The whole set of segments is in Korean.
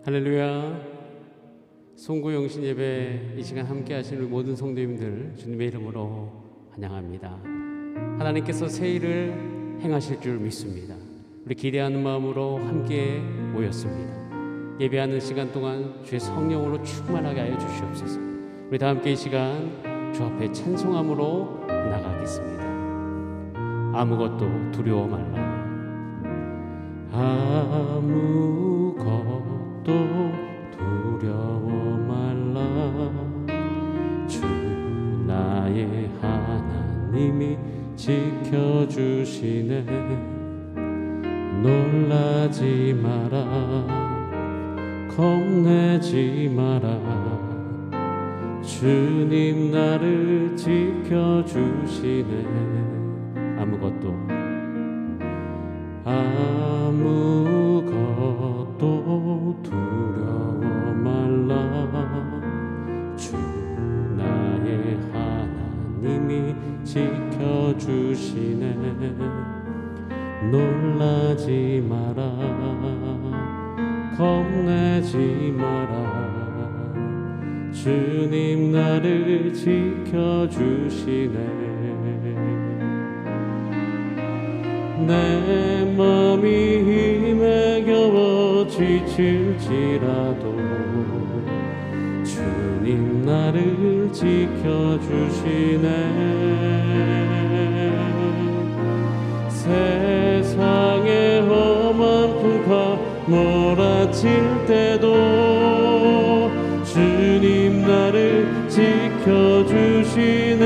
할렐루야. 송구 영신 예배 이 시간 함께 하시는 모든 성도님들 주님의 이름으로 환영합니다. 하나님께서 새 일을 행하실 줄 믿습니다. 우리 기대하는 마음으로 함께 모였습니다. 예배하는 시간 동안 주의 성령으로 충만하게 하여 주시옵소서. 우리 다 함께 이 시간 주 앞에 찬송함으로 나가겠습니다. 아무것도 두려워 말라. 아무것도 두려워 말라. 주 나의 하나님이 지켜주시네. 놀라지 마라. 겁내지 마라. 주님 나를 지켜주시네. 아무것도 두려워 말라. 주 나의 하나님이 지켜주시네. 놀라지 마라. 겁내지 마라. 주님 나를 지켜주시네. 내 맘이 힘에 겨워 지칠지라도 주님 나를 지켜주시네. 세상의 험한 풍파 몰아칠 때도 주님 나를 지켜주시네.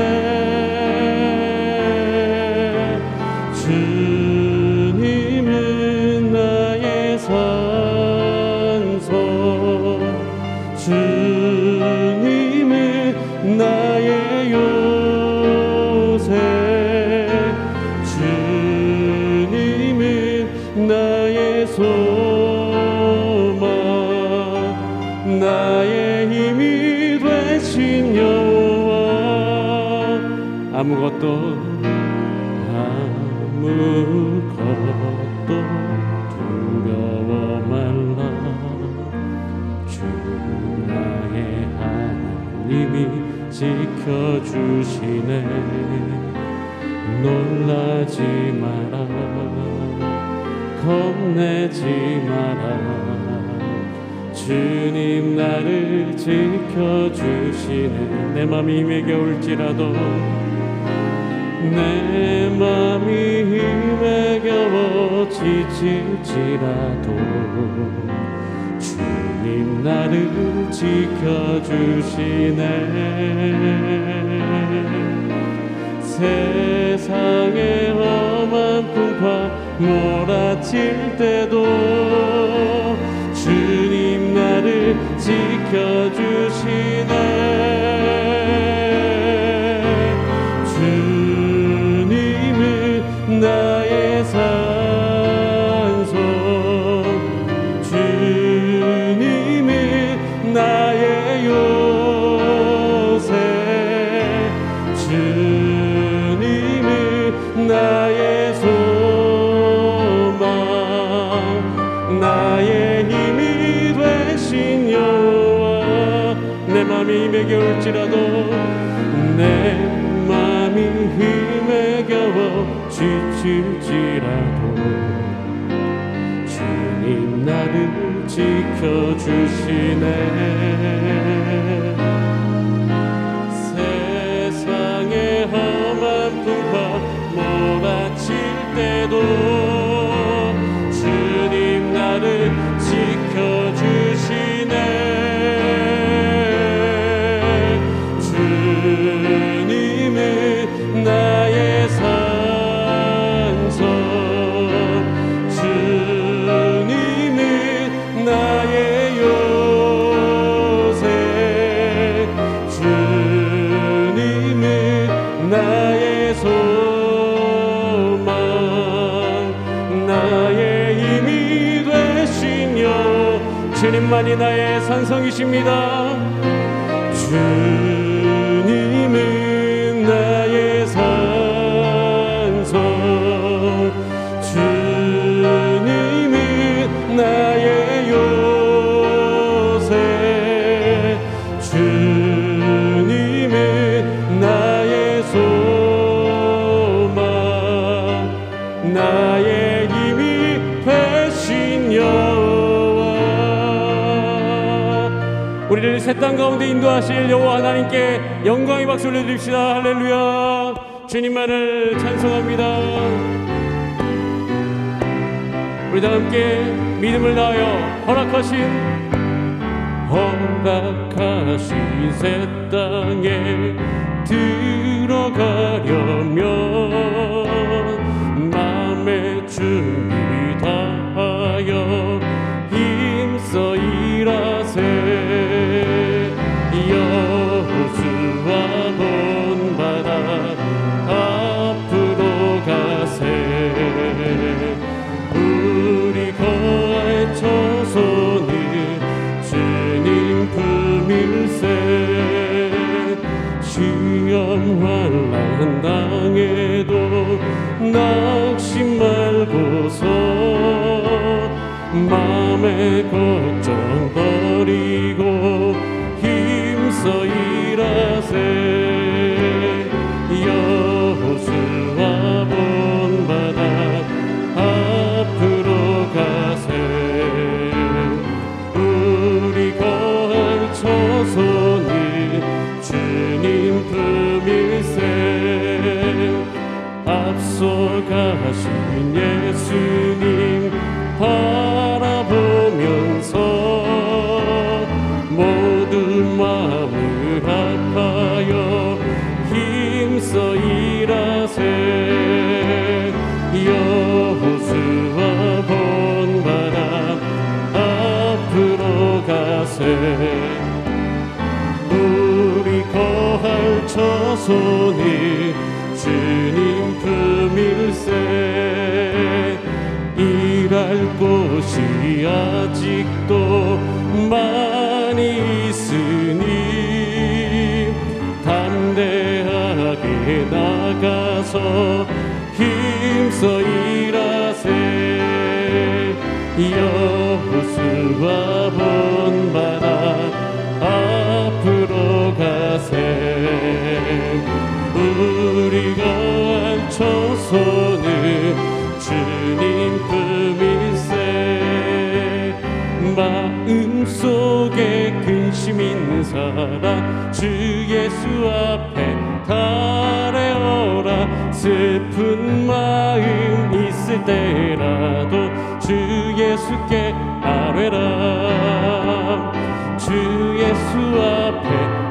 주님은 나의 산소, 주님은 나의 요새, 주님은 나의 소망, 나의 힘이 되신 여호와. 아무것도 두려워 말라. 주 나의 하나님이 지켜주시네. 놀라지 마라. 겁내지 마라. 주님 나를 지켜주시네. 내 맘이 힘에 겨울지라도 내 맘이 힘에 겨워 지칠지라도 주님 나를 지켜주시네. 세상의 험한 풍파 몰아칠 때도 주님 나를 지켜주시네. 나의 산소, 주님은 나의 요새, 주님은 나의 소망, 나의 힘이 되신 여호와. 내 맘이 힘에 겨울지라도 내 맘이 힘에 겨워 지칠지라도 주님 나를 지켜주시네. 세상의 험한 풍파 몰아칠 때도 주님 나를 지켜주시네. 주님은 나의 산소, 주님은 나의 요새, 주님은 나의 소망, 나의 힘이 되신 여. 주님만이 나의 산성이십니다. 주님은 나의 산성, 새 땅 가운데 인도하실 여호와 하나님께 영광의 박수 올려드립시다. 할렐루야. 주님만을 찬송합니다. 우리 다 함께 믿음을 다하여 허락하신 새 땅에 들어가려면 마음의 준비 다하여 힘써 일하세. 여호수아 본 바다 앞으로 가세. 우리 거할 처소는 주님 품일세. 시험 환난 당해도 낙심 말고서 마음의 걱정 버리고 힘써 일하세. 여호수아 본 바다 앞으로 가세. 우리 거할 처소는 주님 품일세. 앞서 가신 예수님 바라보면서 모든 마음을 합하여 힘써 일하세. 여호수아 본 바다 앞으로 가세. 우리 거할 처소는 주님 품일세. 일할 곳이 아직도 많이 있으니 담대하게 나가서 힘써 일하세. 여호수아 본 바다 앞으로 가세. 우리가 할 처소는 주님 품일세. 마음속에 근심 있는 사람 주 예수 앞에 달래어라. 슬픈 마음 있을 때라도 주 예수께 아뢰라. 주 예수 앞에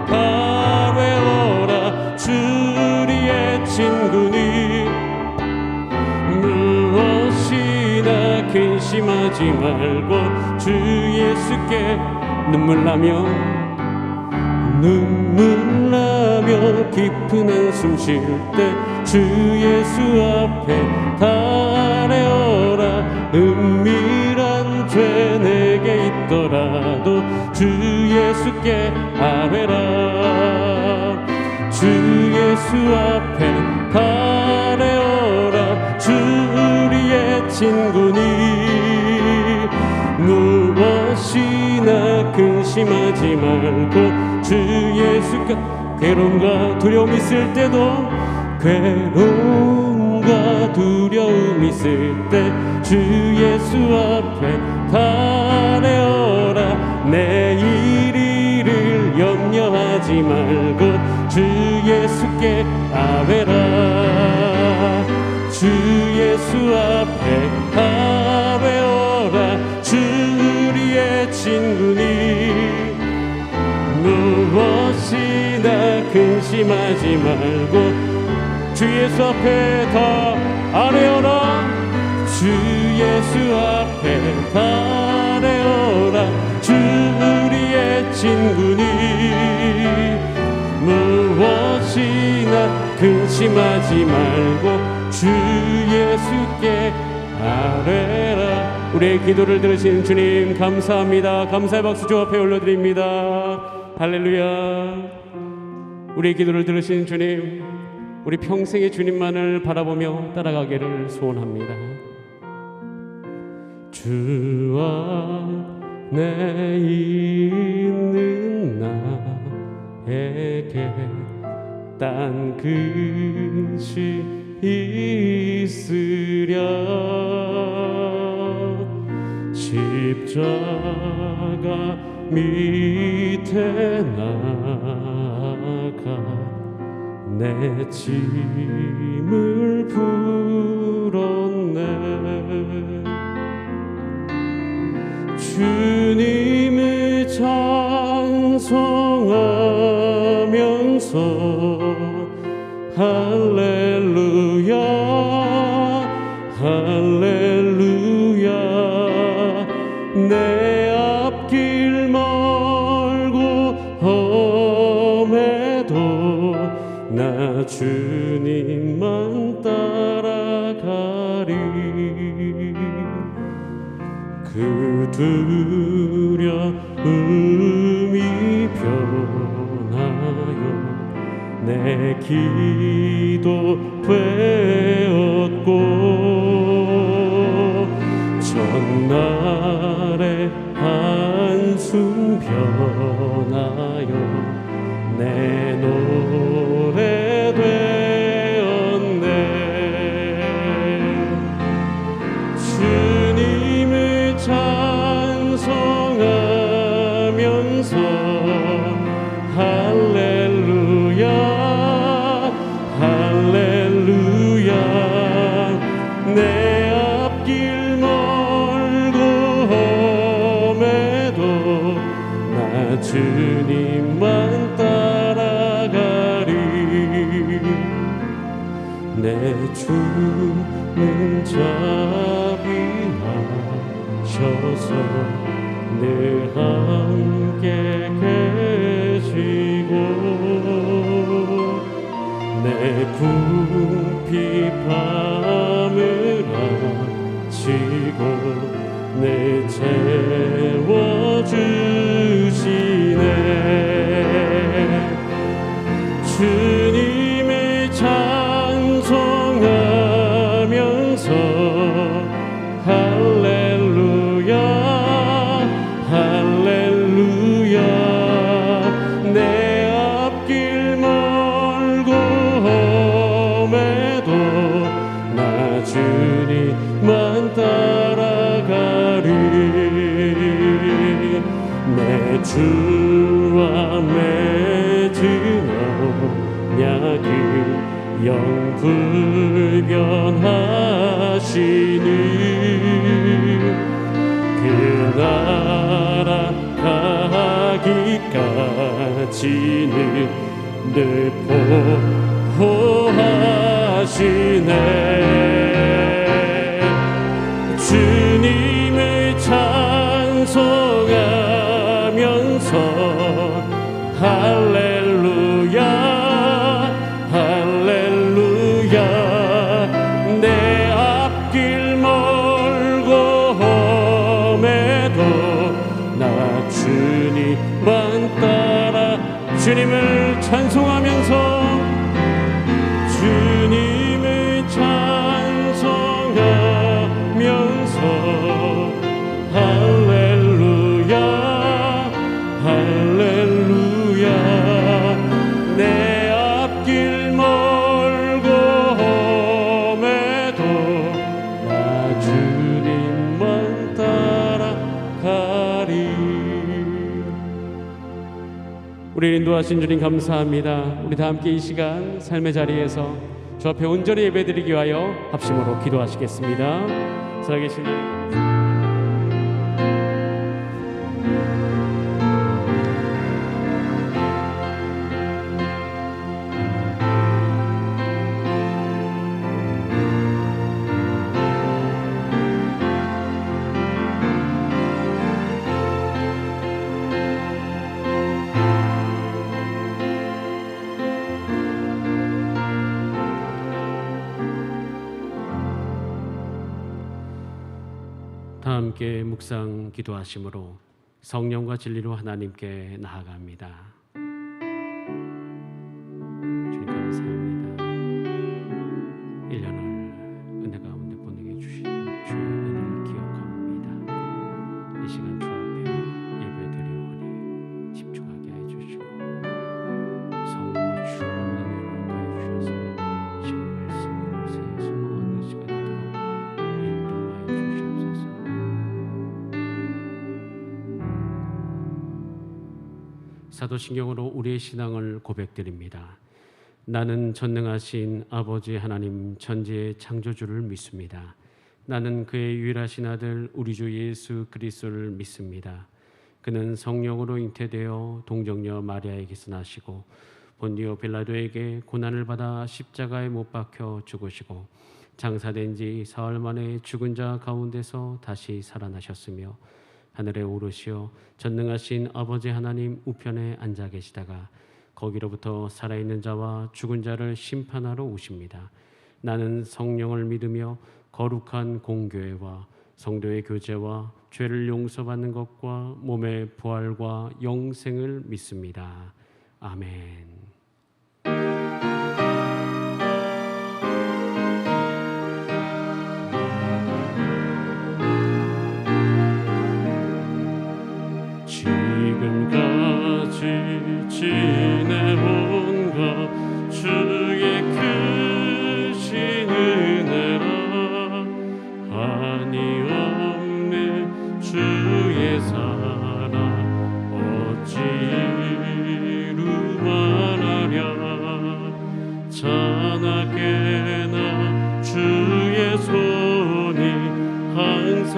달래어라. 주리의 친구니 무엇이나 근심하지 말고 주 예수께 눈물나며 깊은 한숨 쉴 때 주 예수 앞에 달래어라. 은밀한 죄 내게 있더라도 주 예수께 아뢰라. 주 예수 앞에 달래어라. 주 우리의 친구니 무엇이나 근심하지 말고 주 예수께 괴로움과 두려움 있을 때도 괴로움과 두려움 있을 때 주 예수 앞에 달래어라. 내일 일을 염려하지 말고 주 예수께 아뢰라. 주 예수 앞에 아뢰어라. 주 우리의 친구니 무엇이나 근심하지 말고 주 예수 앞에 다 아뢰어라. 주 예수 앞에 달래어라. 주 우리의 친구니 무엇이나 근심하지 말고 주 예수께 아뢰라. 우리의 기도를 들으신 주님 감사합니다. 감사의 박수 주 앞에 올려드립니다. 할렐루야. 우리의 기도를 들으신 주님, 우리 평생의 주님만을 바라보며 따라가기를 소원합니다. 주 안에 있는 나에게 딴 것이 있으랴. 십자가 밑에 나가 내 짐을 풀었네. 주님을 찬송하면서 할렐루야 할렐루야 내 앞길 멀고 험해도 나 주님만 따라가리. 그 두려움이 변하여 내 기도 되었고 전날의 한숨 변하여 내 노래 되었네. 주님을 찬송하면서 할렐루야 할렐루야 내 앞길 멀고 험해도 나 주님만 따라가리. 내 주는 자비하셔서 늘 함께 계시고 내 궁핍함을 아시고 늘 채워주시네. 주님을 찬송하면서 할렐루야 할렐루야 내 앞길 멀고 험해도 나 주님만 따라가리. 내 주와 맺은 언약을 영불변하시는 그 나라 가기까지는 늘 보호하시네. 주님을 찬송하면서 할렐루야 할렐루야 내 앞길 멀고 험해도 나 주님만 따라. 주님을 찬송하면서 주님을 찬송하면서 할렐루야 할렐루야 내 앞길 멀고 험해도 나 주님만 따라가리. 우리 인도하신 주님 감사합니다. 우리 다 함께 이 시간 삶의 자리에서 주 앞에 온전히 예배드리기 위하여 합심으로 기도하시겠습니다. 살아계신 다 함께 묵상 기도하심으로 성령과 진리로 하나님께 나아갑니다. 주님 감사합니다. 1년을 은혜 가운데 보내게 주신 주의 은혜를 기억합니다. 이 시간 주 앞에 예배드리오니 집중하게 해주시고 성령과 주의 은혜를 허락하여 주셔서 지금 말씀을 새 숨고 얻는 시간 되도록 인도하여 주시옵소서. 사도신경으로 우리의 신앙을 고백드립니다. 나는 전능하신 아버지 하나님 천지의 창조주를 믿습니다. 나는 그의 유일하신 아들 우리 주 예수 그리스도를 믿습니다. 그는 성령으로 잉태되어 동정녀 마리아에게서 나시고 본디오 빌라도에게 고난을 받아 십자가에 못 박혀 죽으시고 장사된 지 사흘 만에 죽은 자 가운데서 다시 살아나셨으며 하늘에 오르시어 전능하신 아버지 하나님 우편에 앉아 계시다가 거기로부터 살아있는 자와 죽은 자를 심판하러 오십니다. 나는 성령을 믿으며 거룩한 공교회와 성도의 교제와 죄를 용서받는 것과 몸의 부활과 영생을 믿습니다. 아멘. 지금까지 지내온 것 주의 크신 은혜라 한이 없네 주의 사랑 어찌 이루만하랴 자나깨나 주의 손이 항상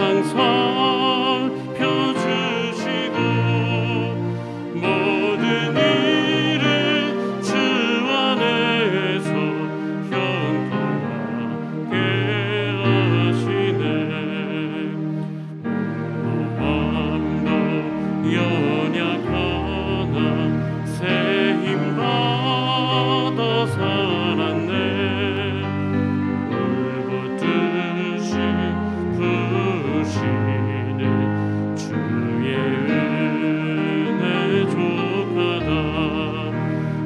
살펴주시고 모든 일을 주 안에서 형통하게 하시네 마음도 연약하나 새 힘 받아 살았네 울붓듯이 부시네 주의 은혜 족하다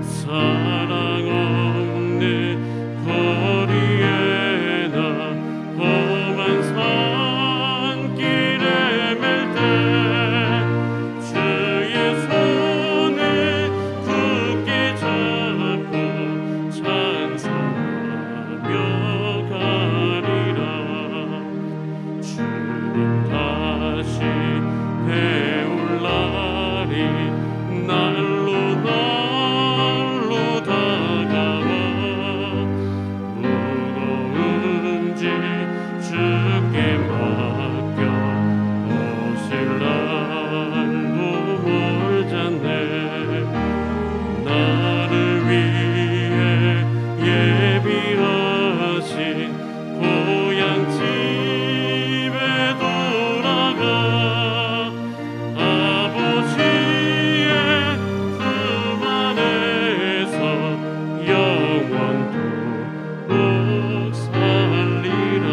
사랑 없는 거리에 나 험한 산길에 맬 때 주의 손을 굳게 잡고 찬송하며 가리라 주님 다시 배울 날이 날로 다가와 무거운 짐 주께 맡겨 오실 날도 멀잖네 나를 위해 예비하신 고향 집에 돌아가 아버지의 품 안에서 영원토록 살리라.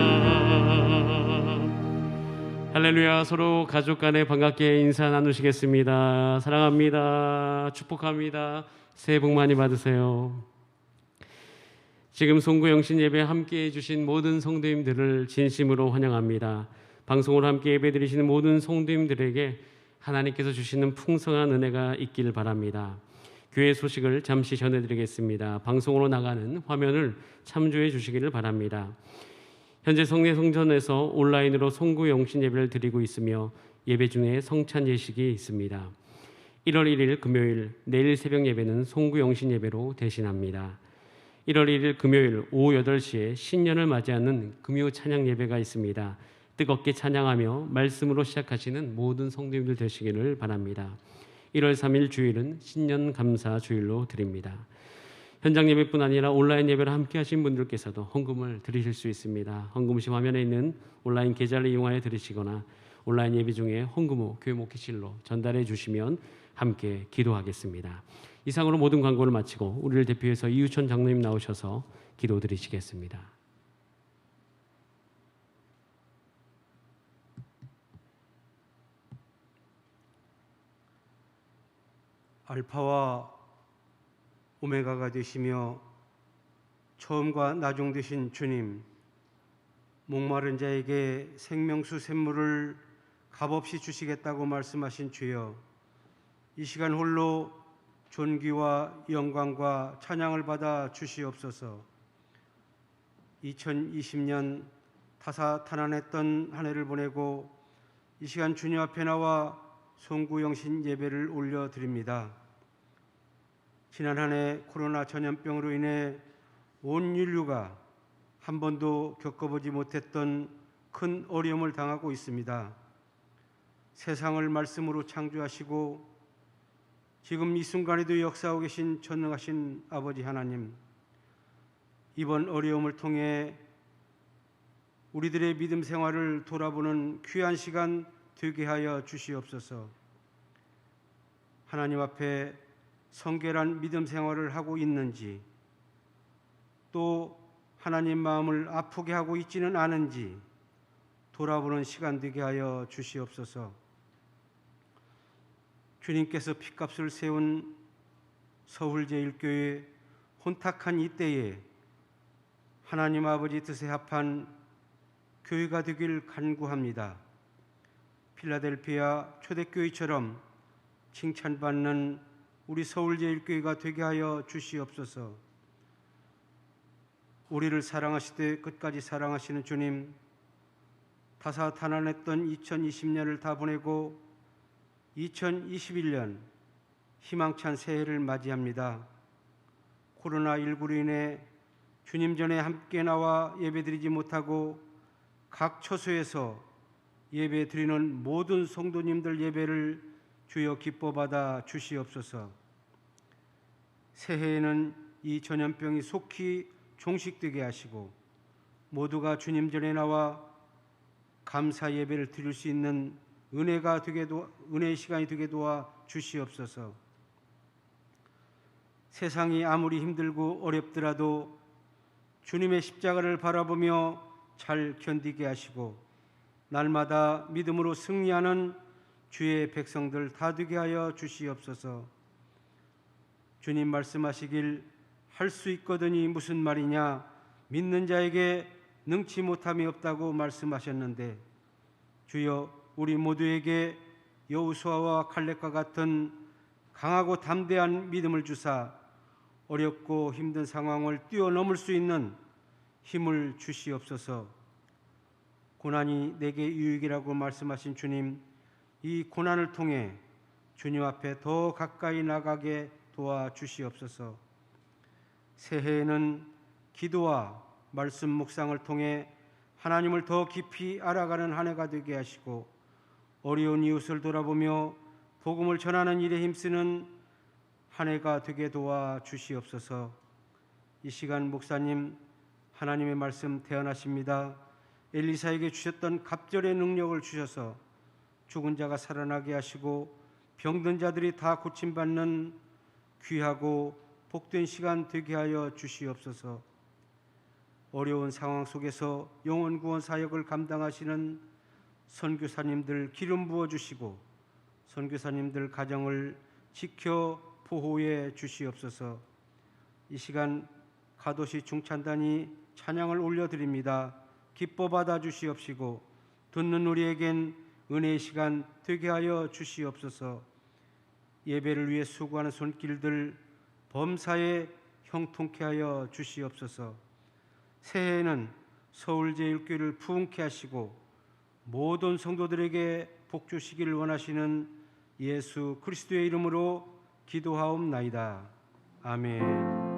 할렐루야. 서로 가족 간에 반갑게 인사 나누시겠습니다. 사랑합니다. 축복합니다. 새해 복 많이 받으세요. 지금 송구영신 예배 함께 해주신 모든 성도님들을 진심으로 환영합니다. 방송을 함께 예배드리시는 모든 성도님들에게 하나님께서 주시는 풍성한 은혜가 있기를 바랍니다. 교회 소식을 잠시 전해드리겠습니다. 방송으로 나가는 화면을 참조해 주시기를 바랍니다. 현재 성내 성전에서 온라인으로 송구영신 예배를 드리고 있으며 예배 중에 성찬 예식이 있습니다. 1월 1일 금요일 내일 새벽 예배는 송구영신 예배로 대신합니다. 1월 1일 금요일 오후 8시에 신년을 맞이하는 금요 찬양 예배가 있습니다. 뜨겁게 찬양하며 말씀으로 시작하시는 모든 성도님들 되시기를 바랍니다. 1월 3일 주일은 신년 감사 주일로 드립니다. 현장 예배뿐 아니라 온라인 예배를 함께 하신 분들께서도 헌금을 드리실 수 있습니다. 헌금시 화면에 있는 온라인 계좌를 이용하여 드리시거나 온라인 예배 중에 헌금 후 교회 목회실로 전달해 주시면 함께 기도하겠습니다. 이상으로 모든 광고를 마치고 우리를 대표해서 이유천 장로님 나오셔서 기도 드리시겠습니다. 알파와 오메가가 되시며 처음과 나중 되신 주님, 목마른 자에게 생명수 샘물을 값없이 주시겠다고 말씀하신 주여, 이 시간 홀로 존귀와 영광과 찬양을 받아 주시옵소서. 2020년 타사탄안했던 한 해를 보내고 이 시간 주님 앞에 나와 송구영신 예배를 올려드립니다. 지난 한 해 코로나 전염병으로 인해 온 인류가 한 번도 겪어보지 못했던 큰 어려움을 당하고 있습니다. 세상을 말씀으로 창조하시고 지금 이 순간에도 역사하고 계신 전능하신 아버지 하나님, 이번 어려움을 통해 우리들의 믿음 생활을 돌아보는 귀한 시간 되게 하여 주시옵소서. 하나님 앞에 성결한 믿음 생활을 하고 있는지, 또 하나님 마음을 아프게 하고 있지는 않은지 돌아보는 시간 되게 하여 주시옵소서. 주님께서 핏값을 세운 서울제일교회 혼탁한 이때에 하나님 아버지 뜻에 합한 교회가 되길 간구합니다. 필라델피아 초대교회처럼 칭찬받는 우리 서울제일교회가 되게 하여 주시옵소서. 우리를 사랑하시되 끝까지 사랑하시는 주님, 다사다난했던 2020년을 다 보내고 2021년 희망찬 새해를 맞이합니다. 코로나19로 인해 주님 전에 함께 나와 예배드리지 못하고 각 처소에서 예배드리는 모든 성도님들 예배를 주여 기뻐 받아 주시옵소서. 새해에는 이 전염병이 속히 종식되게 하시고 모두가 주님 전에 나와 감사 예배를 드릴 수 있는 은혜의 시간이 되게 도와 주시옵소서. 세상이 아무리 힘들고 어렵더라도 주님의 십자가를 바라보며 잘 견디게 하시고 날마다 믿음으로 승리하는 주의 백성들 다 되게 하여 주시옵소서. 주님 말씀하시길 할 수 있거든이 무슨 말이냐, 믿는 자에게 능치 못함이 없다고 말씀하셨는데 주여 우리 모두에게 여호수아와 칼렙과 같은 강하고 담대한 믿음을 주사 어렵고 힘든 상황을 뛰어넘을 수 있는 힘을 주시옵소서. 고난이 내게 유익이라고 말씀하신 주님, 이 고난을 통해 주님 앞에 더 가까이 나가게 도와주시옵소서. 새해에는 기도와 말씀 묵상을 통해 하나님을 더 깊이 알아가는 한 해가 되게 하시고 어려운 이웃을 돌아보며 복음을 전하는 일에 힘쓰는 한 해가 되게 도와주시옵소서. 이 시간 목사님 하나님의 말씀 대언하십니다. 엘리사에게 주셨던 갑절의 능력을 주셔서 죽은 자가 살아나게 하시고 병든 자들이 다 고침받는 귀하고 복된 시간 되게 하여 주시옵소서. 어려운 상황 속에서 영혼 구원 사역을 감당하시는 선교사님들 기름 부어 주시고 선교사님들 가정을 지켜 보호해 주시옵소서. 이 시간 가도시 중찬단이 찬양을 올려드립니다. 기뻐 받아 주시옵시고 듣는 우리에겐 은혜의 시간 되게 하여 주시옵소서. 예배를 위해 수고하는 손길들 범사에 형통케 하여 주시옵소서. 새해에는 서울제일교회를 부흥케 하시고 모든 성도들에게 복 주시기를 원하시는 예수 그리스도의 이름으로 기도하옵나이다. 아멘.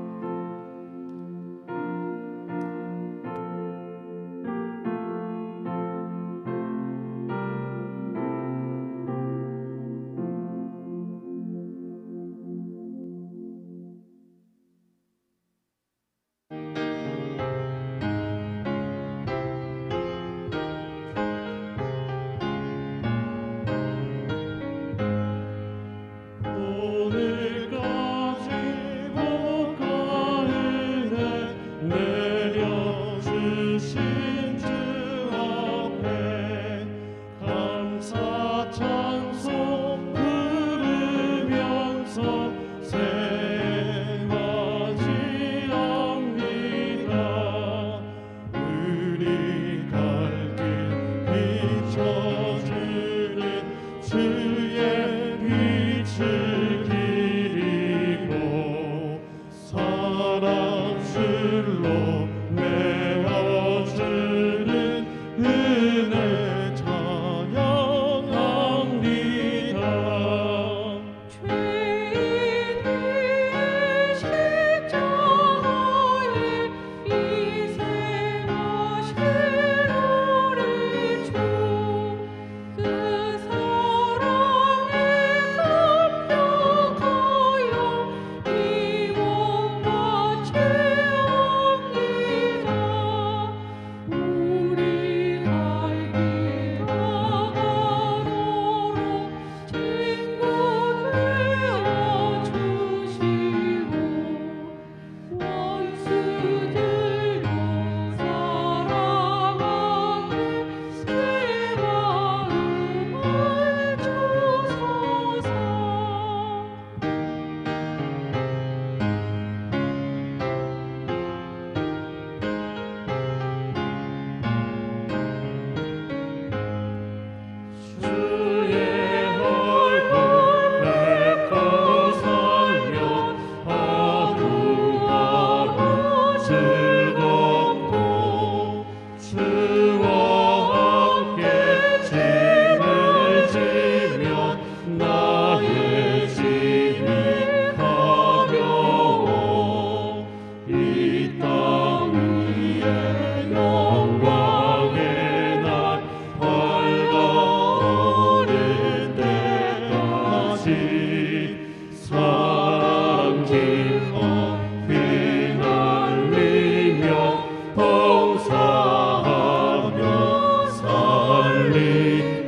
즐겁고 주와 함께 짐을 지며 나의 짐이 가벼워 이 땅 위에 영광의 날 밝아오를 때까지 사랑 기뻐 휘날리며 봉사하며 살리라.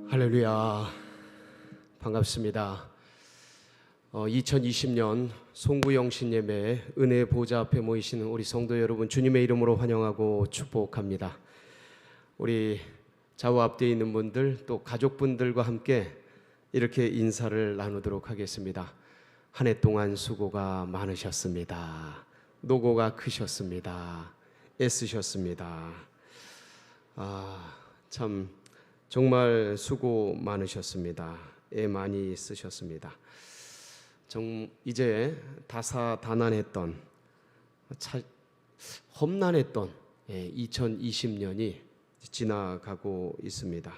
할렐루야, 반갑습니다. 2020년 송구영신 예배 은혜의 보좌 앞에 모이시는 우리 성도 여러분 주님의 이름으로 환영하고 축복합니다. 우리 좌우 앞뒤에 있는 분들 또 가족분들과 함께 이렇게 인사를 나누도록 하겠습니다. 한 해 동안 수고가 많으셨습니다. 노고가 크셨습니다. 애쓰셨습니다. 참 정말 수고 많으셨습니다. 애 많이 쓰셨습니다. 이제 다사다난했던 험난했던 2020년이 지나가고 있습니다.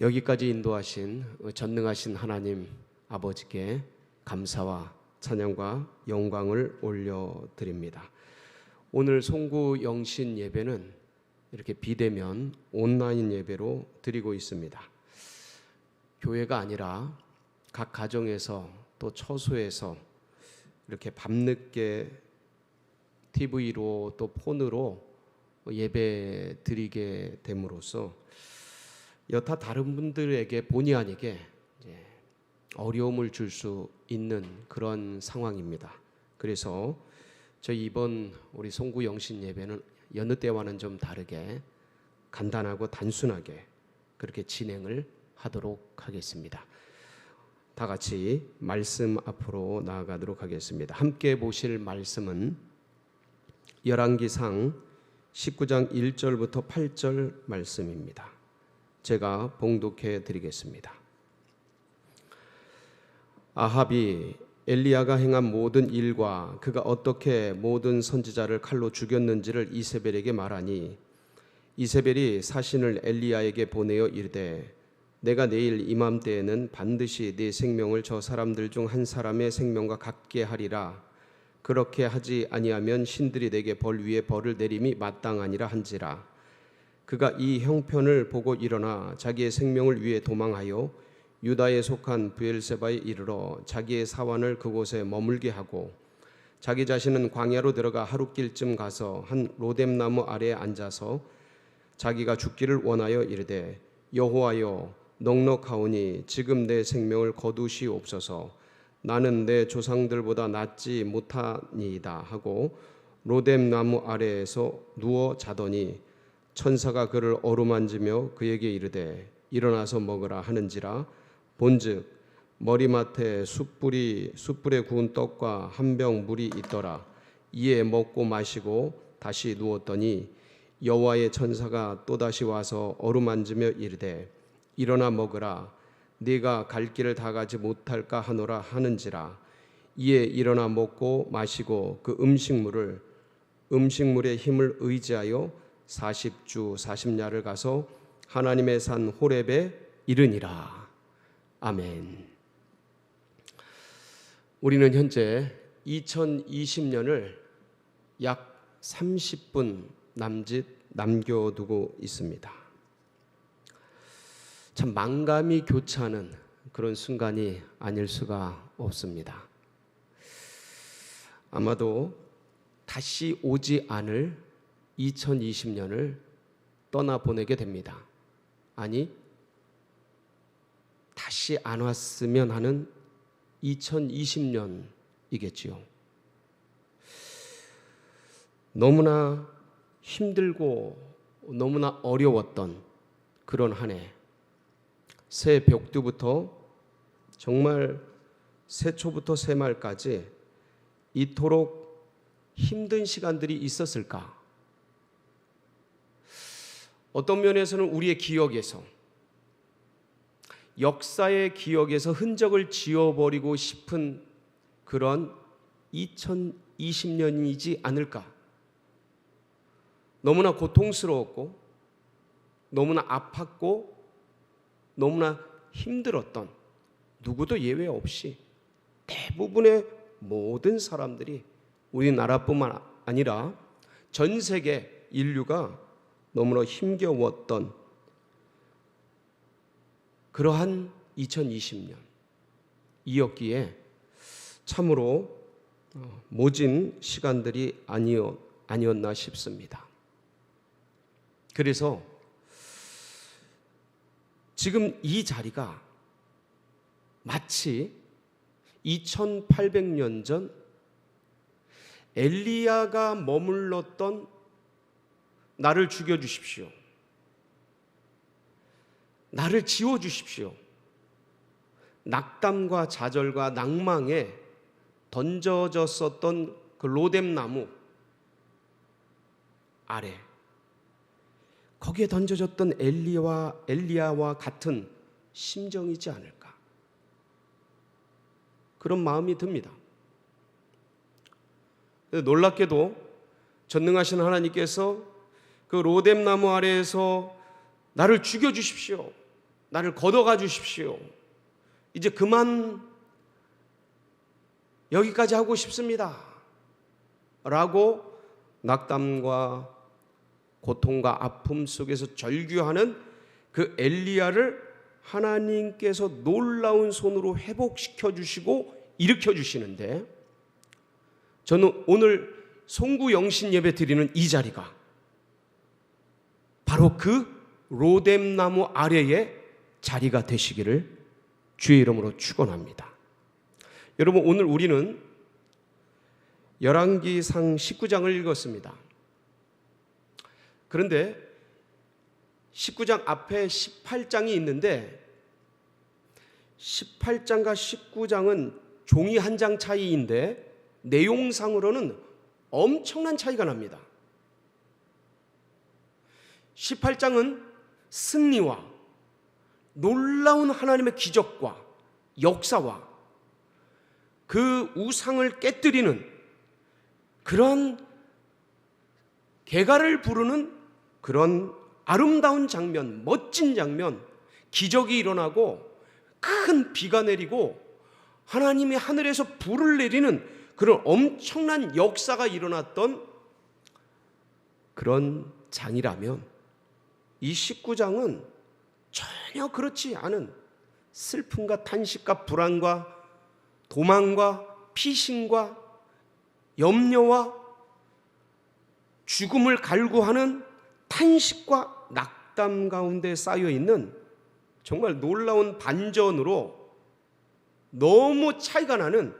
여기까지 인도하신 전능하신 하나님 아버지께 감사와 찬양과 영광을 올려드립니다. 오늘 송구 영신 예배는 이렇게 비대면 온라인 예배로 드리고 있습니다. 교회가 아니라 각 가정에서 또 처소에서 이렇게 밤늦게 TV로 또 폰으로 예배 드리게 됨으로써 여타 다른 분들에게 본의 아니게 어려움을 줄 수 있는 그런 상황입니다. 그래서 저희 이번 우리 송구 영신 예배는 여느 때와는 좀 다르게 간단하고 단순하게 그렇게 진행을 하도록 하겠습니다. 다 같이 말씀 앞으로 나아가도록 하겠습니다. 함께 보실 말씀은 열왕기상 19장 1절부터 8절 말씀입니다. 제가 봉독해 드리겠습니다. 아합이 엘리야가 행한 모든 일과 그가 어떻게 모든 선지자를 칼로 죽였는지를 이세벨에게 말하니 이세벨이 사신을 엘리야에게 보내어 이르되 내가 내일 이맘때에는 반드시 네 생명을 저 사람들 중 한 사람의 생명과 같게 하리라. 그렇게 하지 아니하면 신들이 내게 벌 위에 벌을 내림이 마땅하니라 한지라. 그가 이 형편을 보고 일어나 자기의 생명을 위해 도망하여 유다에 속한 브엘세바에 이르러 자기의 사환을 그곳에 머물게 하고 자기 자신은 광야로 들어가 하룻길쯤 가서 한 로뎀나무 아래에 앉아서 자기가 죽기를 원하여 이르되 여호와여 넉넉하오니 지금 내 생명을 거두시옵소서. 나는 내 조상들보다 낫지 못하니이다 하고 로뎀나무 아래에서 누워 자더니 천사가 그를 어루만지며 그에게 이르되 일어나서 먹으라 하는지라. 본즉 머리맡에 숯불에 구운 떡과 한 병 물이 있더라. 이에 먹고 마시고 다시 누웠더니 여호와의 천사가 또다시 와서 어루만지며 이르되 일어나 먹으라. 네가 갈 길을 다 가지 못할까 하노라 하는지라. 이에 일어나 먹고 마시고 그 음식물의 힘을 의지하여 40주 40야를 가서 하나님의 산 호렙에 이르니라. 아멘. 우리는 현재 2020년을 약 30분 남짓 남겨두고 있습니다. 참 만감이 교차하는 그런 순간이 아닐 수가 없습니다. 아마도 다시 오지 않을 2020년을 떠나보내게 됩니다. 아니 다시 안 왔으면 하는 2020년이겠지요. 너무나 힘들고 너무나 어려웠던 그런 한 해, 새 벽두부터 정말 새초부터 새말까지 이토록 힘든 시간들이 있었을까? 어떤 면에서는 우리의 기억에서, 역사의 기억에서 흔적을 지워버리고 싶은 그런 2020년이지 않을까? 너무나 고통스러웠고 너무나 아팠고 너무나 힘들었던, 누구도 예외 없이 대부분의 모든 사람들이, 우리나라뿐만 아니라 전 세계 인류가 너무나 힘겨웠던 그러한 2020년이었기에 참으로 모진 시간들이 아니었나 싶습니다. 그래서 지금 이 자리가 마치 2800년 전 엘리야가 머물렀던 나를 죽여주십시오, 나를 지워주십시오, 낙담과 좌절과 낭망에 던져졌었던 그 로뎀나무 아래, 거기에 던져졌던 엘리야와 같은 심정이지 않을까, 그런 마음이 듭니다. 놀랍게도 전능하신 하나님께서 그 로뎀나무 아래에서 나를 죽여주십시오, 나를 걷어가 주십시오, 이제 그만 여기까지 하고 싶습니다 라고 낙담과 고통과 아픔 속에서 절규하는 그 엘리야를 하나님께서 놀라운 손으로 회복시켜 주시고 일으켜 주시는데, 저는 오늘 송구 영신 예배 드리는 이 자리가 바로 그 로뎀나무 아래의 자리가 되시기를 주의 이름으로 축원합니다. 여러분, 오늘 우리는 열왕기상 19장을 읽었습니다. 그런데 19장 앞에 18장이 있는데 18장과 19장은 종이 한 장 차이인데 내용상으로는 엄청난 차이가 납니다. 18장은 승리와 놀라운 하나님의 기적과 역사와 그 우상을 깨뜨리는 그런 개가를 부르는 그런 아름다운 장면, 멋진 장면, 기적이 일어나고 큰 비가 내리고 하나님이 하늘에서 불을 내리는 그런 엄청난 역사가 일어났던 그런 장이라면, 이 19장은 전혀 그렇지 않은 슬픔과 탄식과 불안과 도망과 피신과 염려와 죽음을 갈구하는 탄식과 낙담 가운데 쌓여있는 정말 놀라운 반전으로 너무 차이가 나는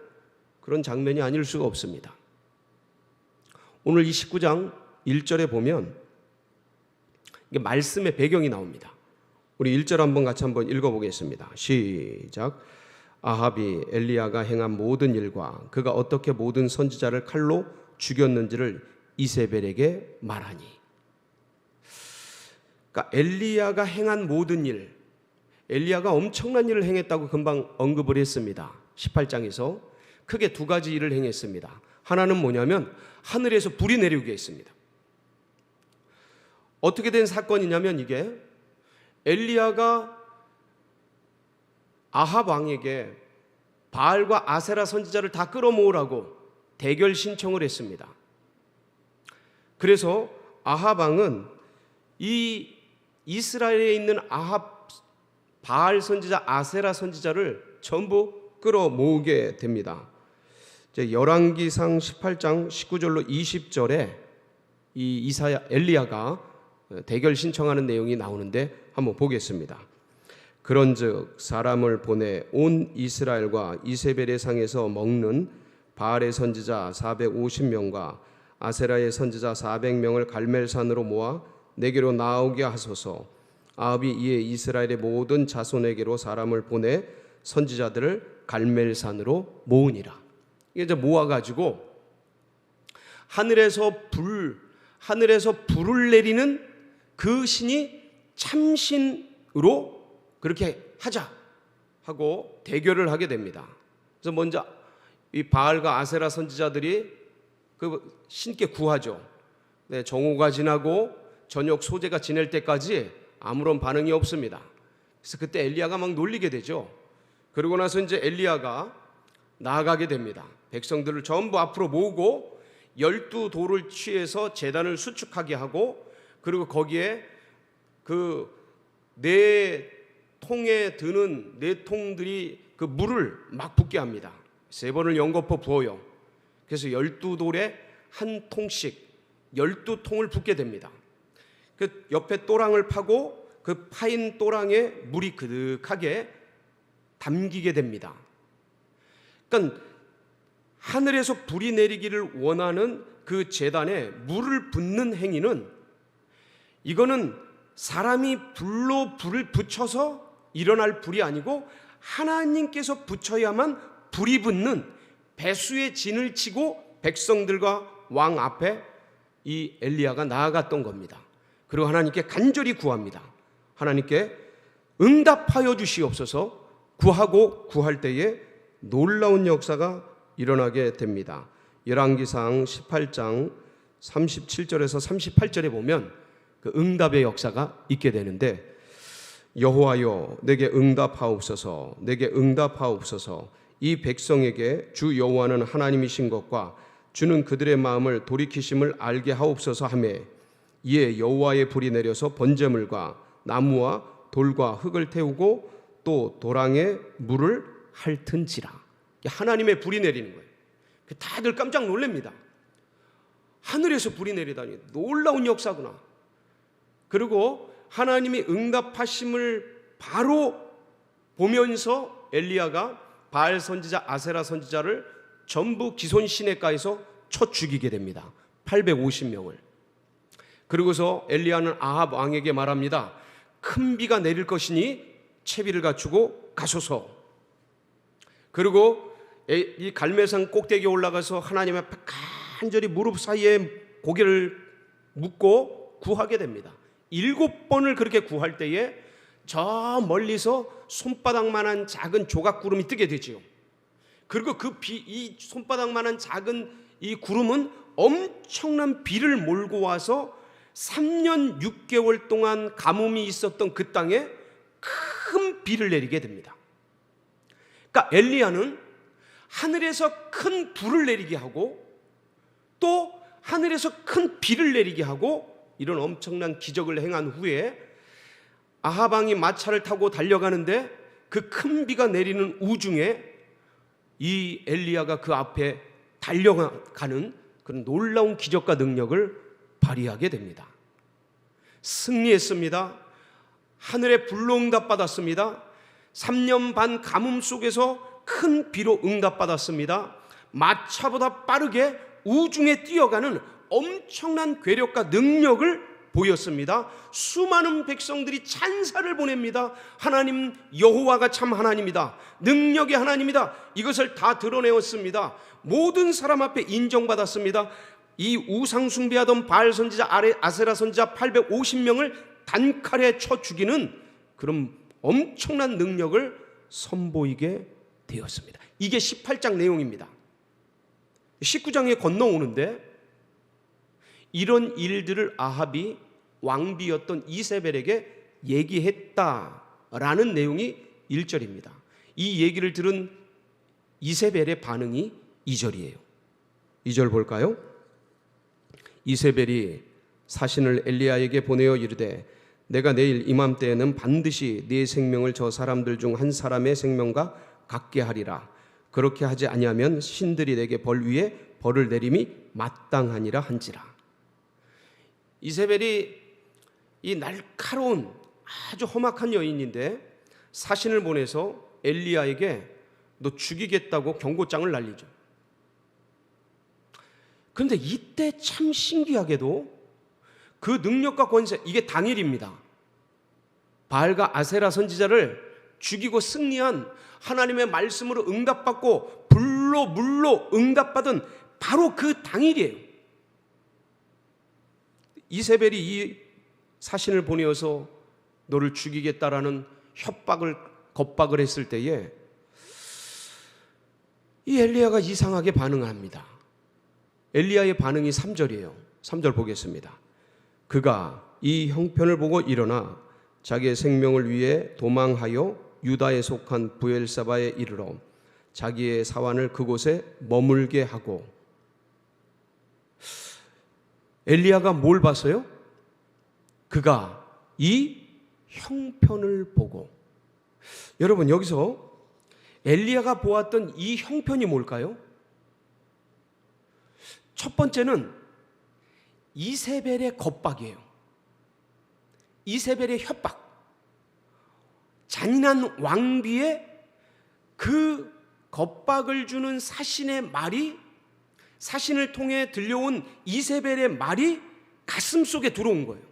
그런 장면이 아닐 수가 없습니다. 오늘 이 19장 1절에 보면 이게 말씀의 배경이 나옵니다. 우리 1절 한번 같이 한번 읽어보겠습니다. 시작. 아합이 엘리야가 행한 모든 일과 그가 어떻게 모든 선지자를 칼로 죽였는지를 이세벨에게 말하니. 그러니까 엘리야가 행한 모든 일, 엘리야가 엄청난 일을 행했다고 금방 언급을 했습니다. 18장에서 크게 두 가지 일을 행했습니다. 하나는 뭐냐면 하늘에서 불이 내리게 했습니다. 어떻게 된 사건이냐면, 이게 엘리야가 아합 왕에게 바알과 아세라 선지자를 다 끌어모으라고 대결 신청을 했습니다. 그래서 아합 왕은 이 이스라엘에 있는 아합 바알 선지자, 아세라 선지자를 전부 끌어모으게 됩니다. 열왕기상 18장 19절로 20절에 이 이사야 엘리야가 대결 신청하는 내용이 나오는데 한번 보겠습니다. 그런즉 사람을 보내 온 이스라엘과 이세벨의 상에서 먹는 바알의 선지자 450명과 아세라의 선지자 400명을 갈멜산으로 모아 내게로 나오게 하소서. 아합이 이에 이스라엘의 모든 자손에게로 사람을 보내 선지자들을 갈멜산으로 모으니라. 이게 이제 모아가지고 하늘에서 불을 내리는 그 신이 참신으로 그렇게 하자 하고 대결을 하게 됩니다. 그래서 먼저 이 바알과 아세라 선지자들이 그 신께 구하죠. 네, 정오가 지나고 저녁 소재가 지낼 때까지 아무런 반응이 없습니다. 그래서 그때 엘리야가 막 놀리게 되죠. 그러고 나서 이제 엘리야가 나아가게 됩니다. 백성들을 전부 앞으로 모으고 12돌을 취해서 제단을 수축하게 하고, 그리고 거기에 그 네 통에 드는 네 통들이 그 물을 막 붓게 합니다. 3번을 연거푸 부어요. 그래서 12돌에 한 통씩 12통을 붓게 됩니다. 그 옆에 또랑을 파고 그 파인 또랑에 물이 그득하게 담기게 됩니다. 그러니까 하늘에서 불이 내리기를 원하는 그 제단에 물을 붓는 행위는, 이거는 사람이 불로 불을 붙여서 일어날 불이 아니고 하나님께서 붙여야만 불이 붙는 배수의 진을 치고 백성들과 왕 앞에 이 엘리야가 나아갔던 겁니다. 그리고 하나님께 간절히 구합니다. 하나님께 응답하여 주시옵소서. 구하고 구할 때에 놀라운 역사가 일어나게 됩니다. 열왕기상 18장 37절에서 38절에 보면 그 응답의 역사가 있게 되는데, 여호와여 내게 응답하옵소서, 내게 응답하옵소서. 이 백성에게 주 여호와는 하나님이신 것과 주는 그들의 마음을 돌이키심을 알게 하옵소서 하매, 이에 여호와의 불이 내려서 번제물과 나무와 돌과 흙을 태우고 또 도랑에 물을 핥은지라. 하나님의 불이 내리는 거예요. 다들 깜짝 놀랍니다. 하늘에서 불이 내리다니 놀라운 역사구나. 그리고 하나님이 응답하심을 바로 보면서 엘리야가 바알 선지자, 아세라 선지자를 전부 기손 시내가에서 쳐 죽이게 됩니다. 850명을. 그리고서 엘리야는 아합 왕에게 말합니다. 큰 비가 내릴 것이니 채비를 갖추고 가소서. 그리고 이 갈멜산 꼭대기에 올라가서 하나님 앞에 간절히 무릎 사이에 고개를 묻고 구하게 됩니다. 7번을 그렇게 구할 때에 저 멀리서 손바닥만한 작은 조각구름이 뜨게 되지요. 그리고 이 손바닥만한 작은 이 구름은 엄청난 비를 몰고 와서 3년 6개월 동안 가뭄이 있었던 그 땅에 큰 비를 내리게 됩니다. 그러니까 엘리야는 하늘에서 큰 불을 내리게 하고 또 하늘에서 큰 비를 내리게 하고 이런 엄청난 기적을 행한 후에 아합 왕이 마차를 타고 달려가는데 그 큰 비가 내리는 우중에 이 엘리야가 그 앞에 달려가는 그런 놀라운 기적과 능력을 발휘하게 됩니다. 승리했습니다. 하늘의 불로 응답받았습니다. 3년 반 가뭄 속에서 큰 비로 응답받았습니다. 마차보다 빠르게 우중에 뛰어가는 엄청난 괴력과 능력을 보였습니다. 수많은 백성들이 찬사를 보냅니다. 하나님 여호와가 참 하나님이다, 능력의 하나님이다. 이것을 다 드러내었습니다. 모든 사람 앞에 인정받았습니다. 이 우상 숭배하던 바알 선지자, 아세라 선지자 850명을 단칼에 쳐 죽이는 그런 엄청난 능력을 선보이게 되었습니다. 이게 18장 내용입니다. 19장에 건너오는데 이런 일들을 아합이 왕비였던 이세벨에게 얘기했다라는 내용이 1절입니다. 이 얘기를 들은 이세벨의 반응이 2절이에요. 2절 볼까요? 이세벨이 사신을 엘리야에게 보내어 이르되 내가 내일 이맘때에는 반드시 네 생명을 저 사람들 중 한 사람의 생명과 같게 하리라. 그렇게 하지 아니하면 신들이 내게 벌 위에 벌을 내림이 마땅하니라 한지라. 이세벨이 이 날카로운 아주 험악한 여인인데 사신을 보내서 엘리야에게 너 죽이겠다고 경고장을 날리죠. 그런데 이때 참 신기하게도 그 능력과 권세, 이게 당일입니다. 바알과 아세라 선지자를 죽이고 승리한 하나님의 말씀으로 응답받고 불로 물로 응답받은 바로 그 당일이에요. 이세벨이 이 사신을 보내어서 너를 죽이겠다라는 겁박을 했을 때에 이 엘리야가 이상하게 반응을 합니다. 엘리야의 반응이 3절이에요. 3절 보겠습니다. 그가 이 형편을 보고 일어나 자기의 생명을 위해 도망하여 유다에 속한 부엘사바에 이르러 자기의 사환을 그곳에 머물게 하고. 엘리야가 뭘 봤어요? 그가 이 형편을 보고. 여러분, 여기서 엘리야가 보았던 이 형편이 뭘까요? 첫 번째는 이세벨의 겁박이에요. 이세벨의 협박. 잔인한 왕비의 그 겁박을 주는 사신의 말이, 사신을 통해 들려온 이세벨의 말이 가슴 속에 들어온 거예요.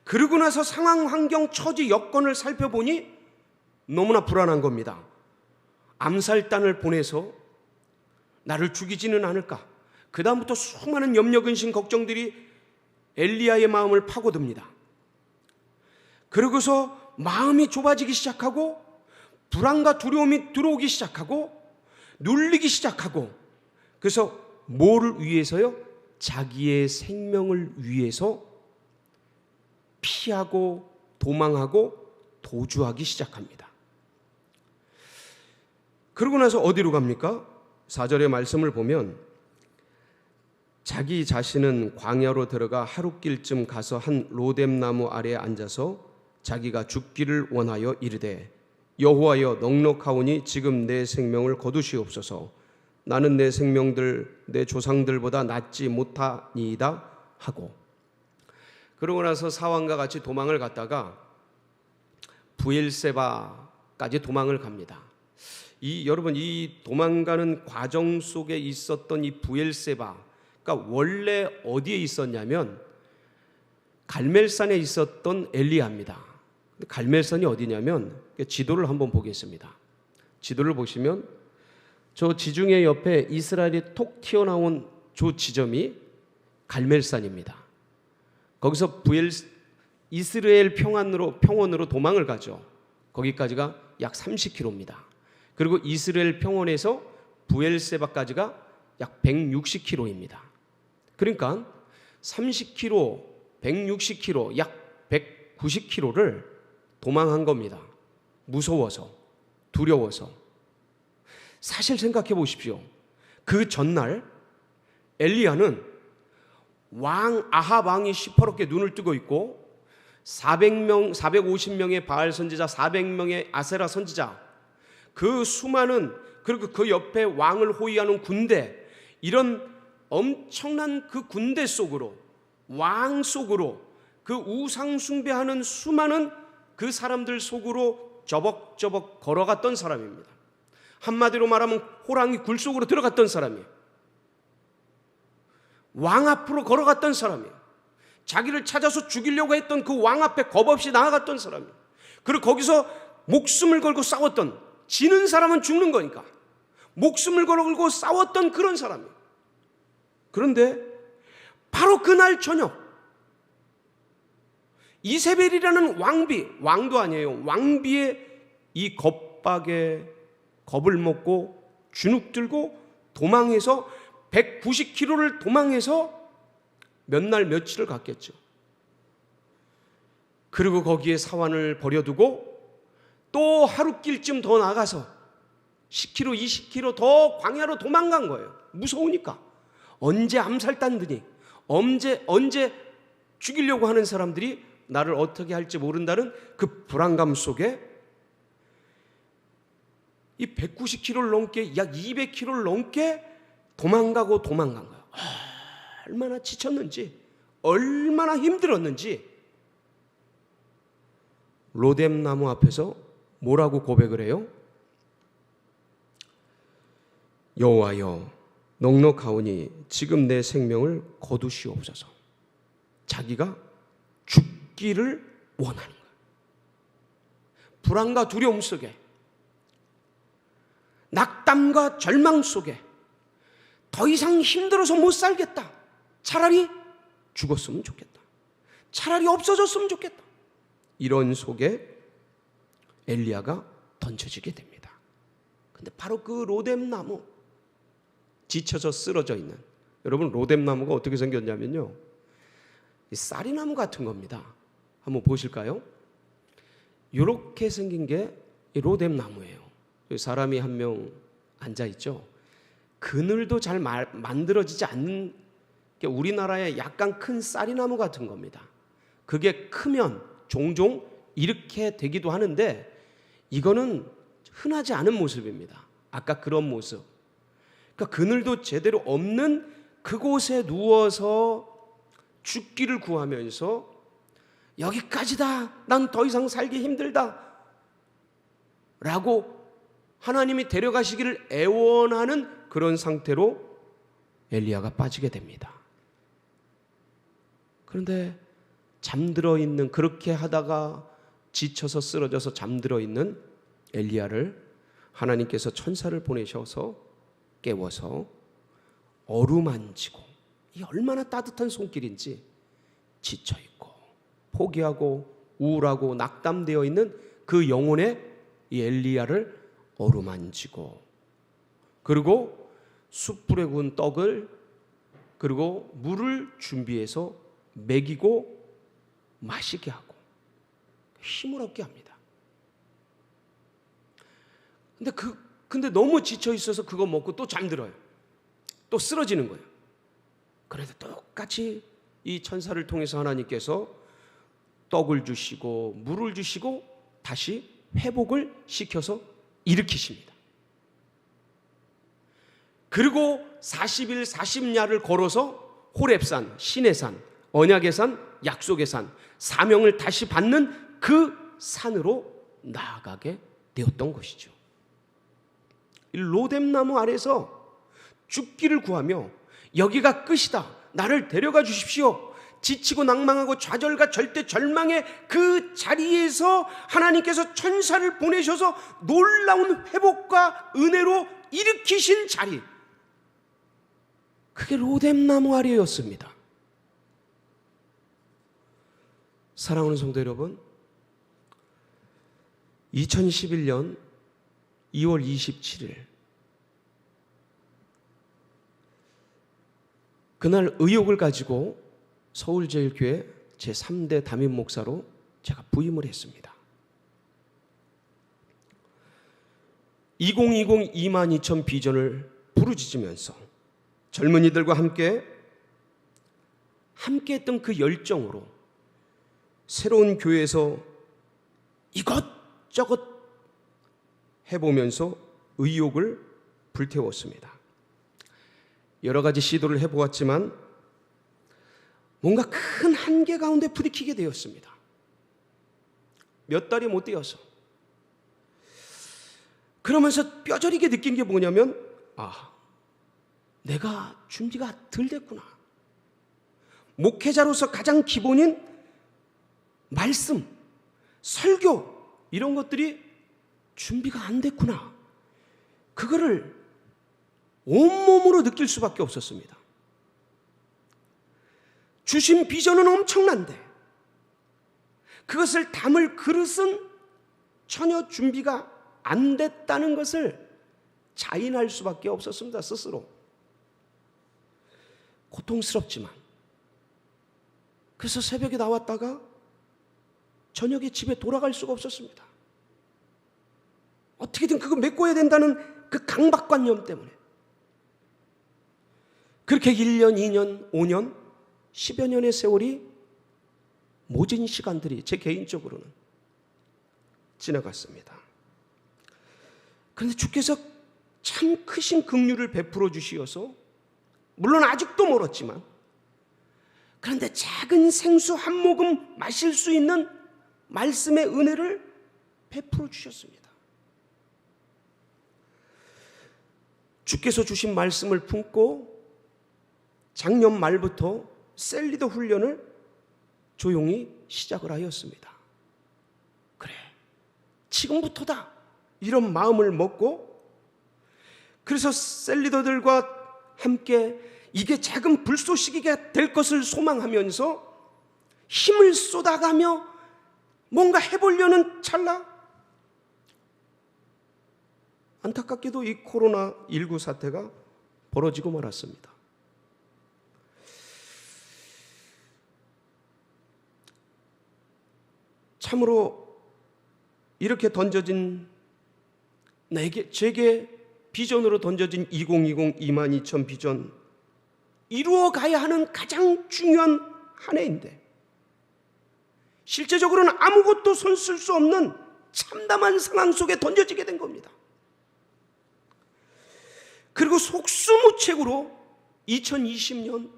그러고 나서 상황, 환경, 처지, 여건을 살펴보니 너무나 불안한 겁니다. 암살단을 보내서 나를 죽이지는 않을까? 그 다음부터 수많은 염려, 근심, 걱정들이 엘리야의 마음을 파고듭니다. 그러고서 마음이 좁아지기 시작하고 불안과 두려움이 들어오기 시작하고 눌리기 시작하고, 그래서 뭐를 위해서요? 자기의 생명을 위해서 피하고 도망하고 도주하기 시작합니다. 그러고 나서 어디로 갑니까? 4절의 말씀을 보면 자기 자신은 광야로 들어가 하룻길쯤 가서 한 로뎀나무 아래에 앉아서 자기가 죽기를 원하여 이르되 여호와여 넉넉하오니 지금 내 생명을 거두시옵소서. 나는 내 생명들 내 조상들보다 낫지 못하니이다 하고. 그러고 나서 사환과 같이 도망을 갔다가 부엘세바까지 도망을 갑니다. 여러분, 이 도망가는 과정 속에 있었던 이 부엘세바가 원래 어디에 있었냐면 갈멜산에 있었던 엘리야입니다. 갈멜산이 어디냐면, 지도를 한번 보겠습니다. 지도를 보시면 저 지중해 옆에 이스라엘이 톡 튀어나온 저 지점이 갈멜산입니다. 거기서 이스라엘 평원으로 도망을 가죠. 거기까지가 약 30km입니다. 그리고 이스라엘 평원에서 부엘세바까지가 약 160km입니다. 그러니까 30km, 160km, 약 190km를 도망한 겁니다. 무서워서, 두려워서. 사실 생각해 보십시오. 그 전날 엘리야는 아합 왕이 시퍼렇게 눈을 뜨고 있고 450명의 바알 선지자, 400명의 아세라 선지자, 그 수많은, 그리고 그 옆에 왕을 호위하는 군대, 이런 엄청난 그 군대 속으로, 왕 속으로, 그 우상 숭배하는 수많은 그 사람들 속으로 저벅저벅 걸어갔던 사람입니다. 한마디로 말하면 호랑이 굴 속으로 들어갔던 사람이에요. 왕 앞으로 걸어갔던 사람이에요. 자기를 찾아서 죽이려고 했던 그 왕 앞에 겁없이 나아갔던 사람이에요. 그리고 거기서 목숨을 걸고 싸웠던, 지는 사람은 죽는 거니까 목숨을 걸고 싸웠던 그런 사람이에요. 그런데 바로 그날 저녁 이세벨이라는 왕도 아니에요. 왕비의 이 겁박에 겁을 먹고 주눅 들고 도망해서 190km를 도망해서 몇 날 며칠을 갔겠죠. 그리고 거기에 사환을 버려두고 또 하룻길쯤 더 나가서 10km, 20km 더 광야로 도망간 거예요. 무서우니까. 언제 암살단들이, 언제 죽이려고 하는 사람들이 나를 어떻게 할지 모른다는 그 불안감 속에 이 190km를 넘게, 약 200km를 넘게 도망간 거예요. 얼마나 지쳤는지, 얼마나 힘들었는지 로뎀나무 앞에서 뭐라고 고백을 해요? 여호와여, 넉넉하오니 지금 내 생명을 거두시옵소서. 자기가 죽기를 원하는 거예요. 불안과 두려움 속에, 낙담과 절망 속에 더 이상 힘들어서 못 살겠다. 차라리 죽었으면 좋겠다. 차라리 없어졌으면 좋겠다. 이런 속에 엘리야가 던져지게 됩니다. 근데 바로 그 로뎀나무, 지쳐서 쓰러져 있는, 여러분 로뎀나무가 어떻게 생겼냐면요, 이 쌀이나무 같은 겁니다. 한번 보실까요? 이렇게 생긴 게 로뎀나무예요. 사람이 한 명 앉아 있죠. 그늘도 잘 만들어지지 않는 게 우리나라의 약간 큰 쌀이나무 같은 겁니다. 그게 크면 종종 이렇게 되기도 하는데 이거는 흔하지 않은 모습입니다. 아까 그런 모습. 그러니까 그늘도 제대로 없는 그곳에 누워서 죽기를 구하면서 여기까지다, 난 더 이상 살기 힘들다 라고 하나님이 데려가시기를 애원하는 그런 상태로 엘리야가 빠지게 됩니다. 그런데 잠들어 있는, 그렇게 하다가 지쳐서 쓰러져서 잠들어 있는 엘리야를 하나님께서 천사를 보내셔서 깨워서 어루만지고, 이 얼마나 따뜻한 손길인지, 지쳐있고 포기하고 우울하고 낙담되어 있는 그 영혼의 이 엘리야를 어루만지고, 그리고 숯불에 구운 떡을, 그리고 물을 준비해서 먹이고 마시게 하고 힘을 얻게 합니다. 근데 너무 지쳐 있어서 그거 먹고 또 잠들어요. 또 쓰러지는 거예요. 그런데 똑같이 이 천사를 통해서 하나님께서 떡을 주시고 물을 주시고 다시 회복을 시켜서 일으키십니다. 그리고 40일 40야를 걸어서 호렙산, 시내 산, 언약의 산, 약속의 산, 사명을 다시 받는 그 산으로 나아가게 되었던 것이죠. 이 로뎀나무 아래서 죽기를 구하며 여기가 끝이다, 나를 데려가 주십시오, 지치고 낭망하고 좌절과 절대 절망의 그 자리에서 하나님께서 천사를 보내셔서 놀라운 회복과 은혜로 일으키신 자리, 그게 로뎀나무 아래였습니다. 사랑하는 성도 여러분, 2011년 2월 27일 그날 의욕을 가지고 서울제일교회 제3대 담임 목사로 제가 부임을 했습니다. 2020 22,000 비전을 부르짖으면서 젊은이들과 함께 했던 그 열정으로 새로운 교회에서 이것저것 해보면서 의욕을 불태웠습니다. 여러 가지 시도를 해보았지만 뭔가 큰 한계 가운데 부딪히게 되었습니다. 몇 달이 못 되어서. 그러면서 뼈저리게 느낀 게 뭐냐면, 내가 준비가 덜 됐구나. 목회자로서 가장 기본인 말씀, 설교, 이런 것들이 준비가 안 됐구나. 그거를 온몸으로 느낄 수밖에 없었습니다. 주신 비전은 엄청난데 그것을 담을 그릇은 전혀 준비가 안 됐다는 것을 자인할 수밖에 없었습니다. 스스로 고통스럽지만. 그래서 새벽에 나왔다가 저녁에 집에 돌아갈 수가 없었습니다. 어떻게든 그거 메꿔야 된다는 그 강박관념 때문에. 그렇게 1년, 2년, 5년, 10여 년의 세월이, 모진 시간들이 제 개인적으로는 지나갔습니다. 그런데 주께서 참 크신 긍휼을 베풀어 주시어서, 물론 아직도 멀었지만, 그런데 작은 생수 한 모금 마실 수 있는 말씀의 은혜를 베풀어 주셨습니다. 주께서 주신 말씀을 품고 작년 말부터 셀리더 훈련을 조용히 시작을 하였습니다. 그래, 지금부터다 이런 마음을 먹고, 그래서 셀리더들과 함께 이게 작은 불쏘시개가 될 것을 소망하면서 힘을 쏟아가며 뭔가 해보려는 찰나, 안타깝게도 이 코로나19 사태가 벌어지고 말았습니다. 참으로 이렇게 던져진 제게 비전으로 던져진 2020 22,000 비전, 이루어가야 하는 가장 중요한 한 해인데 실제적으로는 아무것도 손쓸 수 없는 참담한 상황 속에 던져지게 된 겁니다. 그리고 속수무책으로 2020년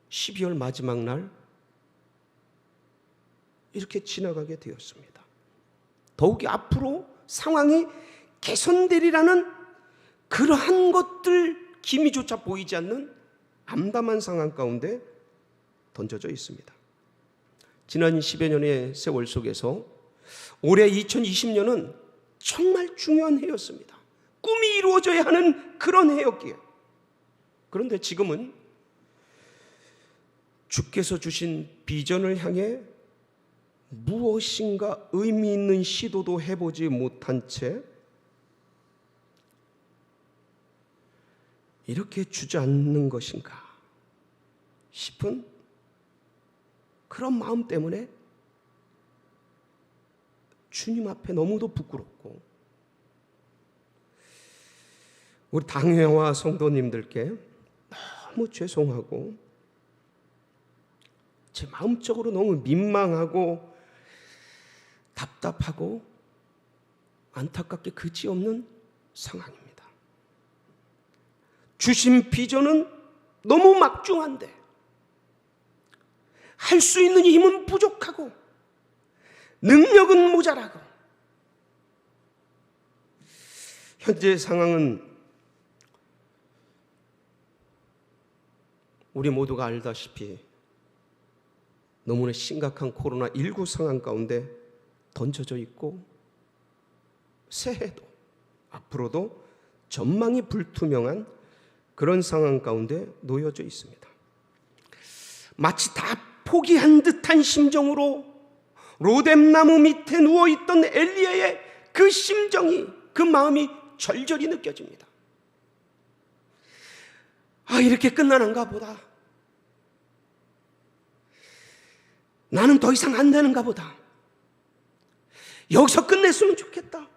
12월 마지막 날 이렇게 지나가게 되었습니다. 더욱이 앞으로 상황이 개선되리라는 그러한 것들 기미조차 보이지 않는 암담한 상황 가운데 던져져 있습니다. 지난 10여 년의 세월 속에서 올해 2020년은 정말 중요한 해였습니다. 꿈이 이루어져야 하는 그런 해였기에, 그런데 지금은 주께서 주신 비전을 향해 무엇인가 의미 있는 시도도 해보지 못한 채 이렇게 주저앉는 것인가 싶은 그런 마음 때문에 주님 앞에 너무도 부끄럽고, 우리 당회와 성도님들께 너무 죄송하고, 제 마음적으로 너무 민망하고 답답하고 안타깝게 그지없는 상황입니다. 주신 비전은 너무 막중한데 할 수 있는 힘은 부족하고 능력은 모자라고, 현재 상황은 우리 모두가 알다시피 너무나 심각한 코로나19 상황 가운데 던져져 있고, 새해도 앞으로도 전망이 불투명한 그런 상황 가운데 놓여져 있습니다. 마치 다 포기한 듯한 심정으로 로뎀나무 밑에 누워있던 엘리야의 그 심정이, 그 마음이 절절히 느껴집니다. 이렇게 끝나는가 보다. 나는 더 이상 안 되는가 보다. 여기서 끝냈으면 좋겠다.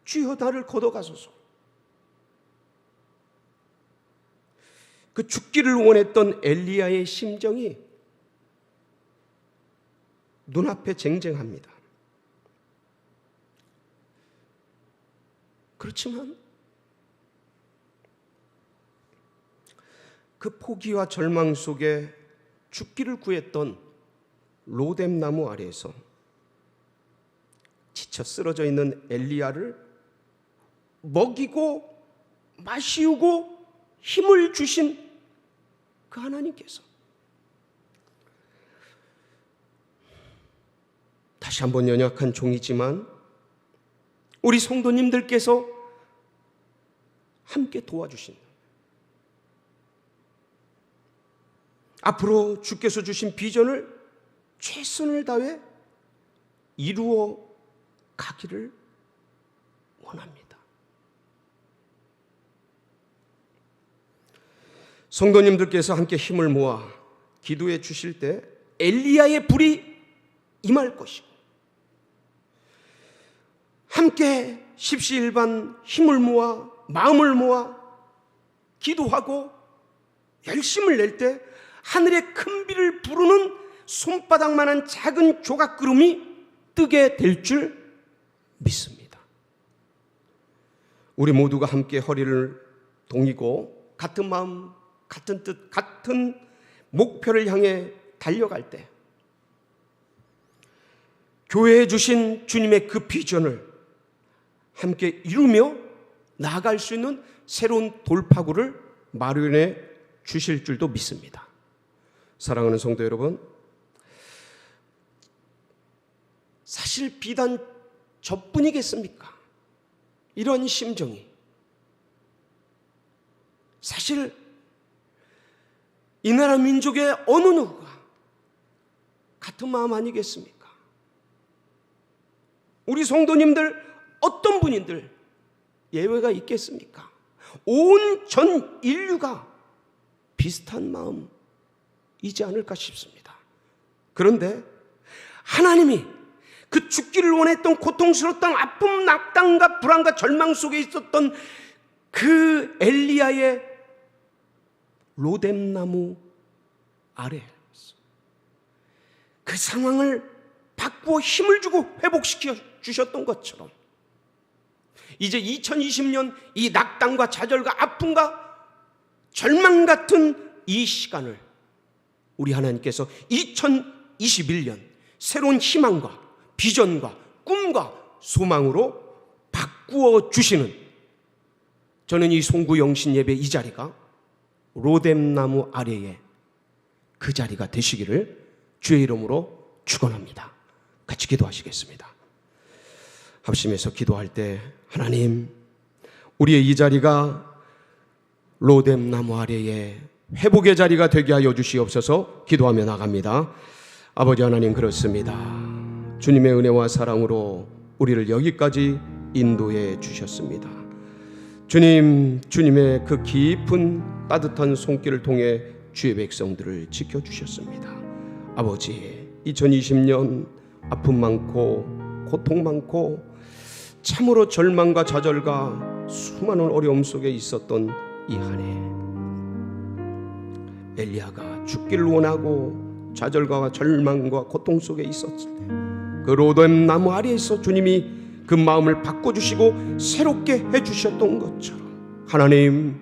주여 나를 걷어가소서. 그 죽기를 원했던 엘리야의 심정이 눈앞에 쟁쟁합니다. 그렇지만 그 포기와 절망 속에 죽기를 구했던 로뎀나무 아래에서 지쳐 쓰러져 있는 엘리야를 먹이고 마시우고 힘을 주신 그 하나님께서 다시 한번 연약한 종이지만 우리 성도님들께서 함께 도와주신, 앞으로 주께서 주신 비전을 최선을 다해 이루어 가기를 원합니다. 성도님들께서 함께 힘을 모아 기도해 주실 때 엘리야의 불이 임할 것이고, 함께 십시일반 힘을 모아 마음을 모아 기도하고 열심을 낼 때 하늘의 큰 비를 부르는 손바닥만한 작은 조각구름이 뜨게 될 줄 믿습니다. 우리 모두가 함께 허리를 동이고 같은 마음, 같은 뜻, 같은 목표를 향해 달려갈 때 교회에 주신 주님의 그 비전을 함께 이루며 나아갈 수 있는 새로운 돌파구를 마련해 주실 줄도 믿습니다. 사랑하는 성도 여러분, 사실 비단 저뿐이겠습니까? 이런 심정이. 사실 이 나라 민족의 어느 누구가 같은 마음 아니겠습니까? 우리 성도님들 어떤 분인들 예외가 있겠습니까? 온 전 인류가 비슷한 마음이지 않을까 싶습니다. 그런데 하나님이 그 죽기를 원했던 고통스러웠던 아픔, 낙담과 불안과 절망 속에 있었던 그 엘리야의 로뎀나무 아래 그 상황을 바꾸어 힘을 주고 회복시켜 주셨던 것처럼 이제 2020년 이 낙담과 좌절과 아픔과 절망 같은 이 시간을 우리 하나님께서 2021년 새로운 희망과 비전과 꿈과 소망으로 바꾸어 주시는, 저는 이 송구영신 예배 이 자리가 로뎀나무 아래에 그 자리가 되시기를 주의 이름으로 축원합니다. 같이 기도하시겠습니다. 합심해서 기도할 때 하나님, 우리의 이 자리가 로뎀나무 아래에 회복의 자리가 되게 하여 주시옵소서. 기도하며 나갑니다. 아버지 하나님, 그렇습니다. 주님의 은혜와 사랑으로 우리를 여기까지 인도해 주셨습니다. 주님, 주님의 그 깊은 따뜻한 손길을 통해 주의 백성들을 지켜주셨습니다. 아버지, 2020년 아픔 많고 고통 많고 참으로 절망과 좌절과 수많은 어려움 속에 있었던 이 한 해, 엘리야가 죽기를 원하고 좌절과 절망과 고통 속에 있었을 때 그 로뎀나무 아래에서 주님이 그 마음을 바꿔주시고 새롭게 해주셨던 것처럼 하나님,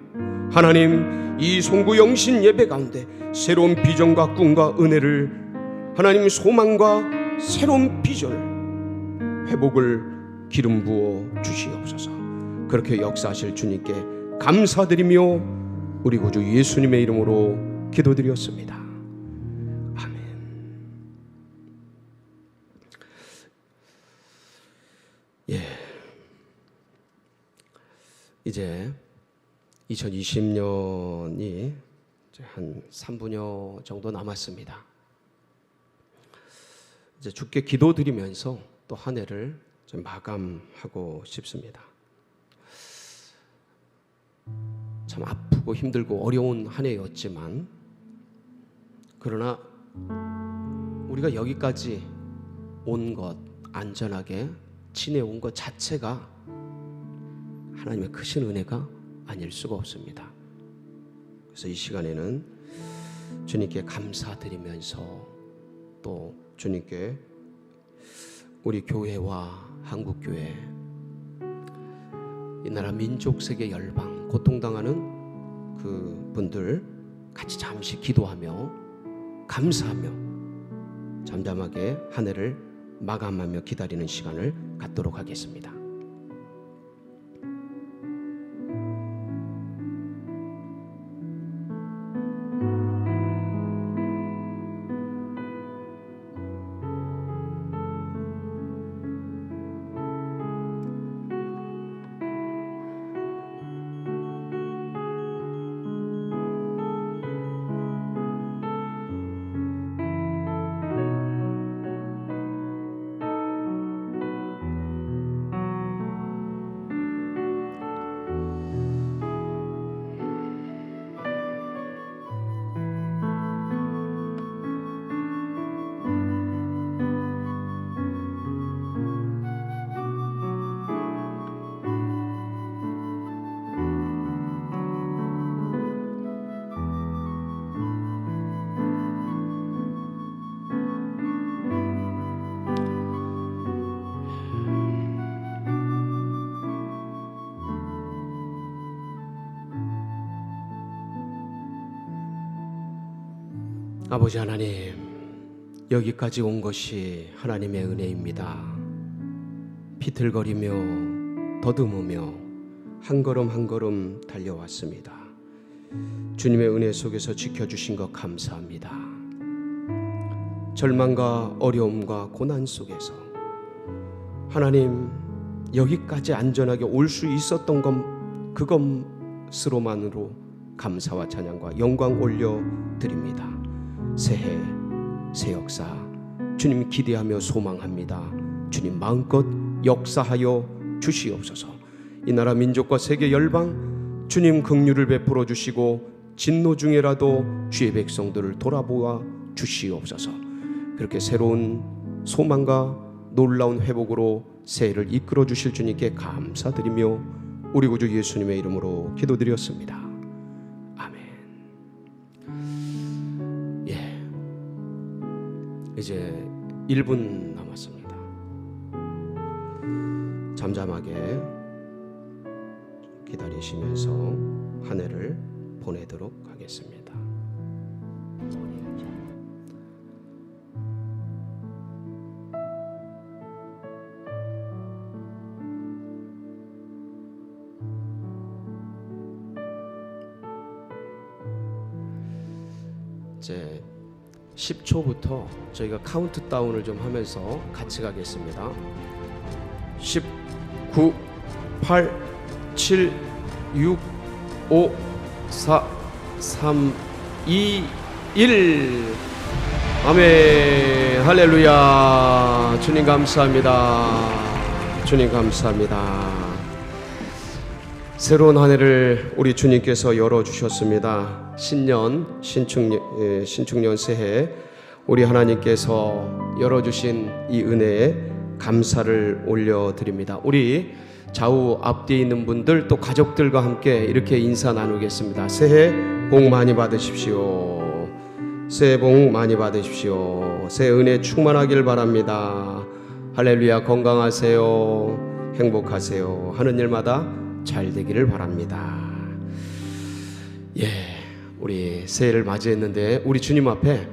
이 송구영신 예배 가운데 새로운 비전과 꿈과 은혜를, 하나님 소망과 새로운 비전을, 회복을 기름 부어 주시옵소서. 그렇게 역사하실 주님께 감사드리며 우리 구주 예수님의 이름으로 기도드렸습니다. 이제 2020년이 한 3분여 정도 남았습니다. 이제 주께 기도드리면서 또 한 해를 좀 마감하고 싶습니다. 참 아프고 힘들고 어려운 한 해였지만, 그러나 우리가 여기까지 온 것, 안전하게 지내온 것 자체가 하나님의 크신 은혜가 아닐 수가 없습니다. 그래서 이 시간에는 주님께 감사드리면서 또 주님께 우리 교회와 한국교회, 이 나라 민족 세계 열방 고통당하는 그 분들 같이 잠시 기도하며 감사하며 잠잠하게 한 해를 마감하며 기다리는 시간을 갖도록 하겠습니다. 아버지 하나님, 여기까지 온 것이 하나님의 은혜입니다. 비틀거리며 더듬으며 한 걸음 한 걸음 달려왔습니다. 주님의 은혜 속에서 지켜주신 것 감사합니다. 절망과 어려움과 고난 속에서 하나님 여기까지 안전하게 올 수 있었던 것 그것으로만으로 감사와 찬양과 영광 올려드립니다. 새해 새 역사 주님 기대하며 소망합니다. 주님 마음껏 역사하여 주시옵소서. 이 나라 민족과 세계 열방 주님 긍휼을 베풀어 주시고 진노 중에라도 주의 백성들을 돌아보아 주시옵소서. 그렇게 새로운 소망과 놀라운 회복으로 새해를 이끌어 주실 주님께 감사드리며 우리 구주 예수님의 이름으로 기도드렸습니다. 아멘. 예, 이제 1분 남았습니다. 잠잠하게 기다리시면서 한 해를 보내도록 하겠습니다. 이제 10초부터 저희가 카운트다운을 좀 하면서 같이 가겠습니다. 10, 9, 8, 7, 6, 5, 4, 3, 2, 1. 아멘. 할렐루야. 주님 감사합니다. 주님 감사합니다. 새로운 한 해를 우리 주님께서 열어주셨습니다. 신년 신축년 새해 우리 하나님께서 열어주신 이 은혜에 감사를 올려드립니다. 우리 좌우 앞뒤에 있는 분들 또 가족들과 함께 이렇게 인사 나누겠습니다. 새해 복 많이 받으십시오. 새해 복 많이 받으십시오. 새해 은혜 충만하길 바랍니다. 할렐루야. 건강하세요. 행복하세요. 하는 일마다 잘 되기를 바랍니다. 예, 우리 새해를 맞이했는데 우리 주님 앞에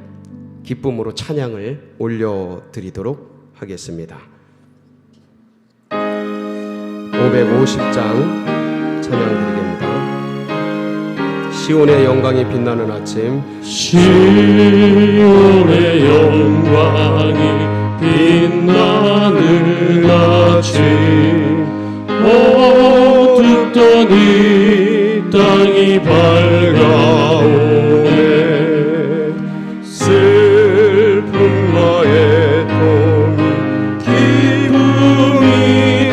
기쁨으로 찬양을 올려드리도록 하겠습니다. 550장 찬양드리겠습니다. 시온의 영광이 빛나는 아침, 시온의 영광이 빛나는 아침, 어둡던 이 땅이 밝아오네. 슬픔과 애통이 기쁨이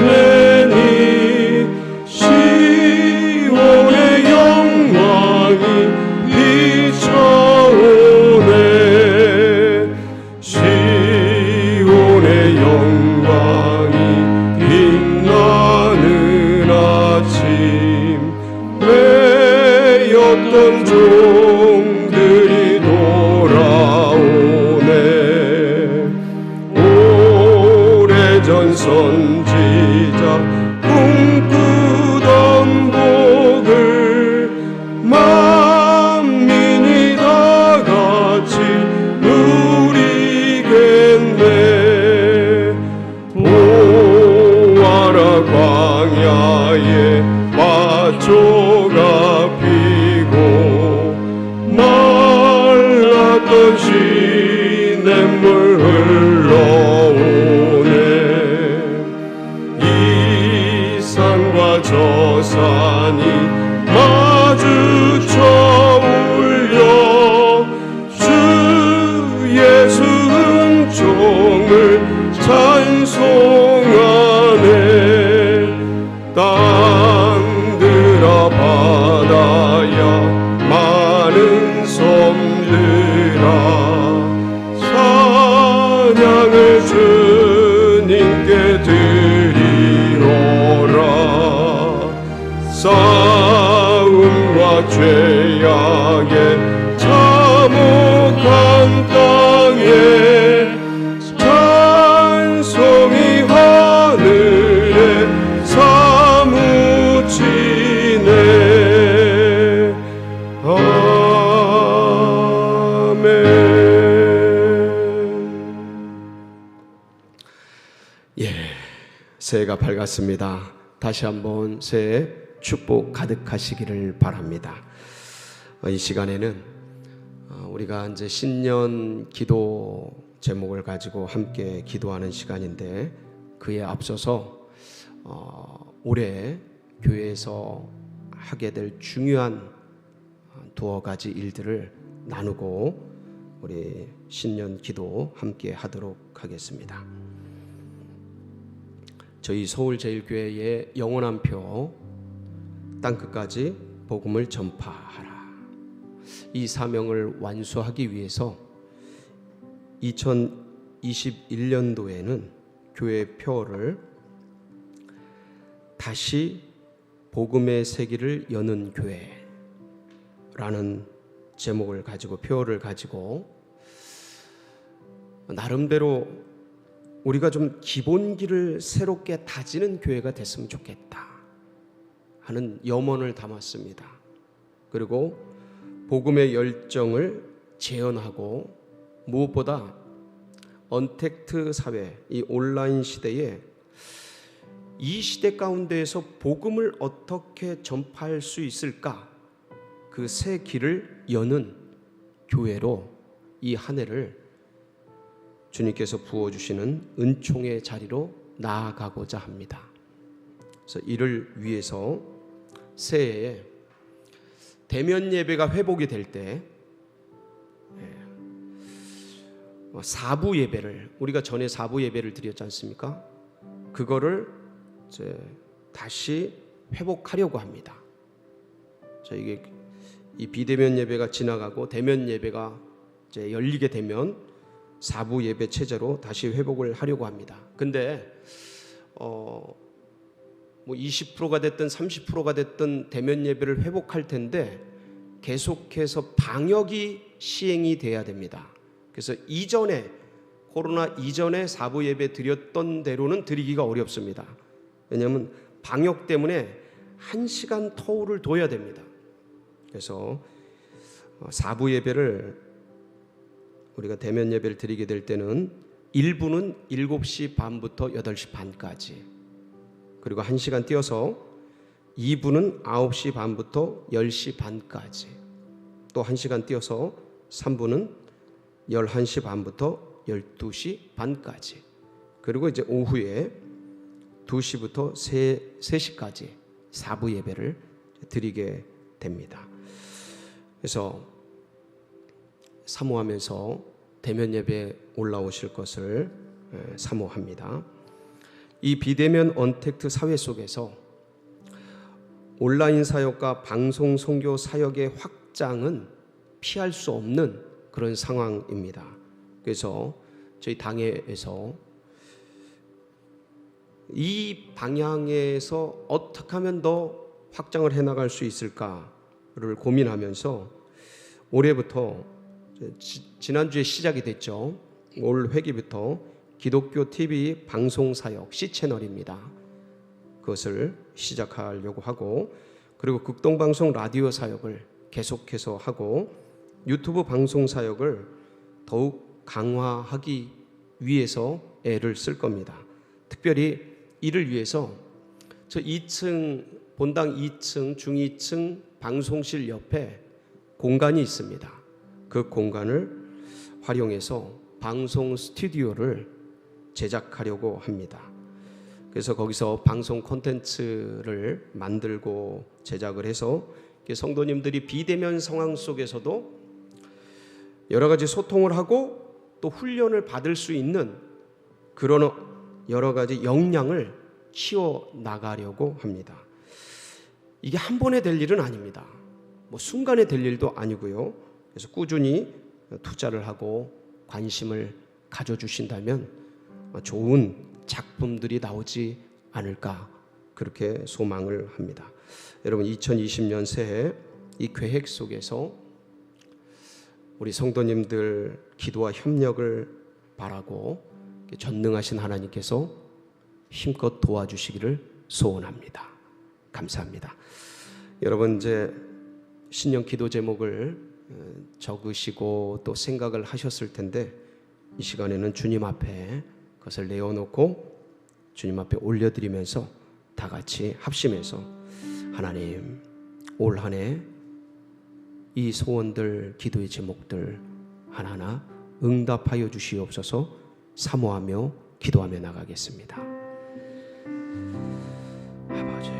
되니 시온의 영광이 비춰오네. 시온의 영광이 빛나는 아침, 매였던 종들이 돌아오네. 오래전 선지자 꿈꾸던 복을 만민이 다 같이 누리겠네. 보아라 광야에 마초가 피고 말랐던 시냇물 흘러오네. 이 산과 저 산이 마주쳐 울려 주 예수 은총을 찬송하네. 땅들아 바다야 많은 섬들아 찬양을 주님께 드리노라. 싸움과 죄악의 참혹한 땅에 찬송이 예, 새해가 밝았습니다. 다시 한번 새해 축복 가득하시기를 바랍니다. 이 시간에는 우리가 이제 신년 기도 제목을 가지고 함께 기도하는 시간인데, 그에 앞서서 올해 교회에서 하게 될 중요한 두어 가지 일들을 나누고 우리 신년 기도 함께 하도록 하겠습니다. 저희 서울제일교회의 영원한 표, 땅끝까지 복음을 전파하라, 이 사명을 완수하기 위해서 2021년도에는 교회 표를 다시 복음의 세기를 여는 교회라는 제목을 가지고, 표를 가지고 나름대로 우리가 좀 기본기를 새롭게 다지는 교회가 됐으면 좋겠다 하는 염원을 담았습니다. 그리고 복음의 열정을 재현하고, 무엇보다 언택트 사회, 이 온라인 시대에 이 시대 가운데에서 복음을 어떻게 전파할 수 있을까, 그 새 길을 여는 교회로 이 한 해를 주님께서 부어주시는 은총의 자리로 나아가고자 합니다. 그래서 이를 위해서 새해에 대면 예배가 회복이 될 때 4부 예배를, 우리가 전에 4부 예배를 드렸지 않습니까? 그거를 이제 다시 회복하려고 합니다. 이게 이 비대면 예배가 지나가고 대면 예배가 이제 열리게 되면 4부 예배 체제로 다시 회복을 하려고 합니다. 근데 뭐 20%가 됐든 30%가 됐든 대면 예배를 회복할 텐데 계속해서 방역이 시행이 돼야 됩니다. 그래서 이전에, 코로나 이전에 4부 예배 드렸던 대로는 드리기가 어렵습니다. 왜냐하면 방역 때문에 1시간 터울을 둬야 됩니다. 그래서 4부 예배를, 우리가 대면 예배를 드리게 될 때는 1부는 7시 반부터 8시 반까지, 그리고 1시간 띄어서 2부는 9시 반부터 10시 반까지, 또 1시간 띄어서 3부는 11시 반부터 12시 반까지, 그리고 이제 오후에 2시부터 3시까지 4부 예배를 드리게 됩니다. 그래서 사모하면서 대면 예배에 올라오실 것을 사모합니다. 이 비대면 언택트 사회 속에서 온라인 사역과 방송 선교 사역의 확장은 피할 수 없는 그런 상황입니다. 그래서 저희 당회에서 이 방향에서 어떻게 하면 더 확장을 해나갈 수 있을까를 고민하면서 올해부터, 지난주에 시작이 됐죠. 올 회기부터 기독교 TV 방송 사역 C채널입니다. 그것을 시작하려고 하고, 그리고 극동방송 라디오 사역을 계속해서 하고, 유튜브 방송 사역을 더욱 강화하기 위해서 애를 쓸 겁니다. 특별히 이를 위해서 저 2층, 본당 2층, 중2층 방송실 옆에 공간이 있습니다. 그 공간을 활용해서 방송 스튜디오를 제작하려고 합니다. 그래서 거기서 방송 콘텐츠를 만들고 제작을 해서 성도님들이 비대면 상황 속에서도 여러 가지 소통을 하고 또 훈련을 받을 수 있는 그런 여러 가지 역량을 키워 나가려고 합니다. 이게 한 번에 될 일은 아닙니다. 뭐 순간에 될 일도 아니고요. 그래서 꾸준히 투자를 하고 관심을 가져주신다면 좋은 작품들이 나오지 않을까, 그렇게 소망을 합니다. 여러분, 2020년 새해 이 계획 속에서 우리 성도님들 기도와 협력을 바라고 전능하신 하나님께서 힘껏 도와주시기를 소원합니다. 감사합니다. 여러분, 이제 신년 기도 제목을 적으시고 또 생각을 하셨을 텐데, 이 시간에는 주님 앞에 그것을 내어놓고 주님 앞에 올려드리면서 다 같이 합심해서 하나님, 올 한 해 이 소원들, 기도의 제목들 하나하나 응답하여 주시옵소서. 사모하며 기도하며 나가겠습니다. 아버지,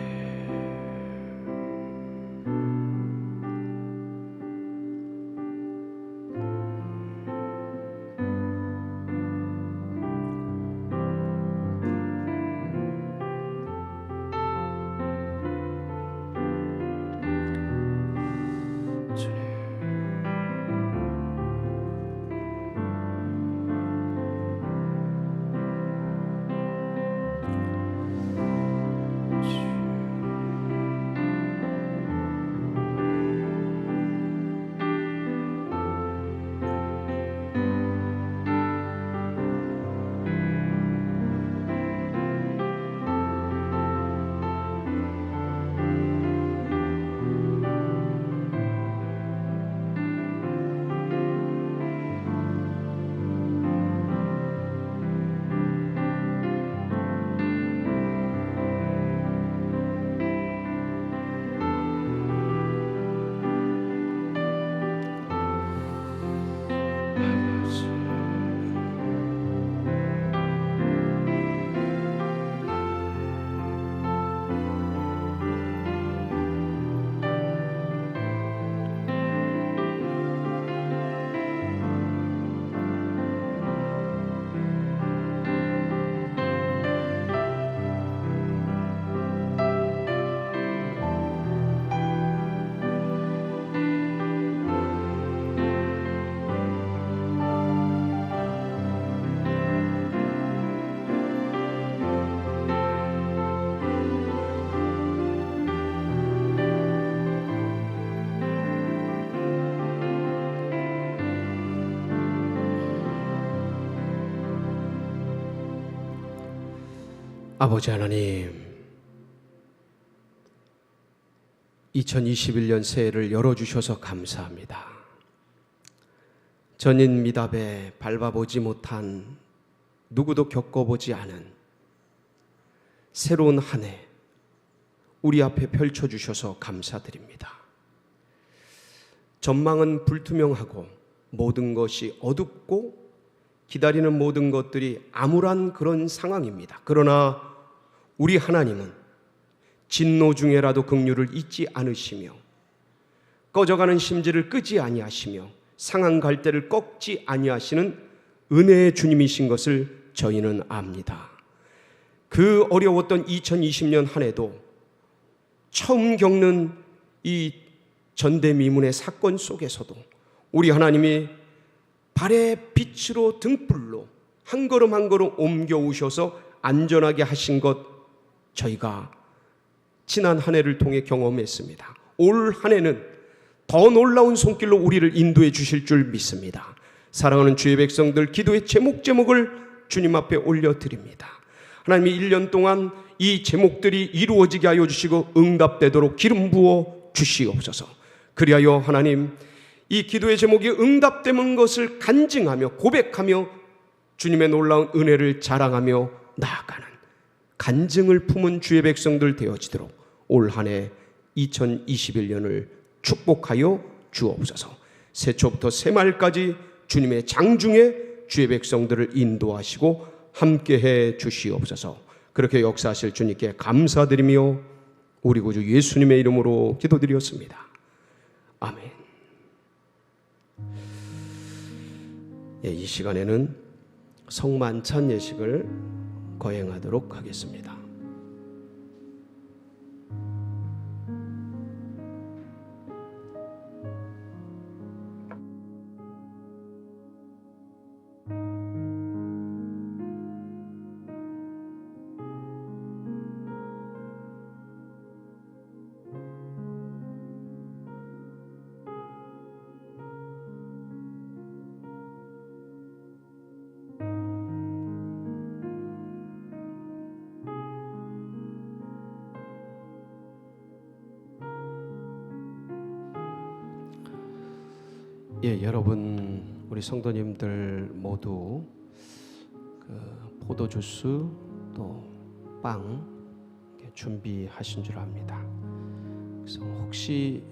아버지 하나님, 2021년 새해를 열어주셔서 감사합니다. 전인 미답에 밟아보지 못한, 누구도 겪어보지 않은 새로운 한 해 우리 앞에 펼쳐주셔서 감사드립니다. 전망은 불투명하고 모든 것이 어둡고 기다리는 모든 것들이 암울한 그런 상황입니다. 그러나 우리 하나님은 진노 중에라도 긍휼을 잊지 않으시며 꺼져가는 심지를 끄지 아니하시며 상한 갈대를 꺾지 아니하시는 은혜의 주님이신 것을 저희는 압니다. 그 어려웠던 2020년 한 해도 처음 겪는 이 전대미문의 사건 속에서도 우리 하나님이 발의 빛으로 등불로 한 걸음 한 걸음 옮겨오셔서 안전하게 하신 것 저희가 지난 한 해를 통해 경험했습니다. 올 한 해는 더 놀라운 손길로 우리를 인도해 주실 줄 믿습니다. 사랑하는 주의 백성들, 기도의 제목을 주님 앞에 올려드립니다. 하나님이 1년 동안 이 제목들이 이루어지게 하여 주시고 응답되도록 기름 부어 주시옵소서. 그리하여 하나님, 이 기도의 제목이 응답되는 것을 간증하며 고백하며 주님의 놀라운 은혜를 자랑하며 나아가는 간증을 품은 주의 백성들 되어지도록 올 한 해 2021년을 축복하여 주옵소서. 새초부터 새말까지 주님의 장중에 주의 백성들을 인도하시고 함께해 주시옵소서. 그렇게 역사하실 주님께 감사드리며 우리 구주 예수님의 이름으로 기도드렸습니다. 아멘. 이 시간에는 성만찬 예식을 거행하도록 하겠습니다. 여러분, 우리 성도님들 모두 포도주스 또 빵 준비하신 줄 압니다. 그래서 혹시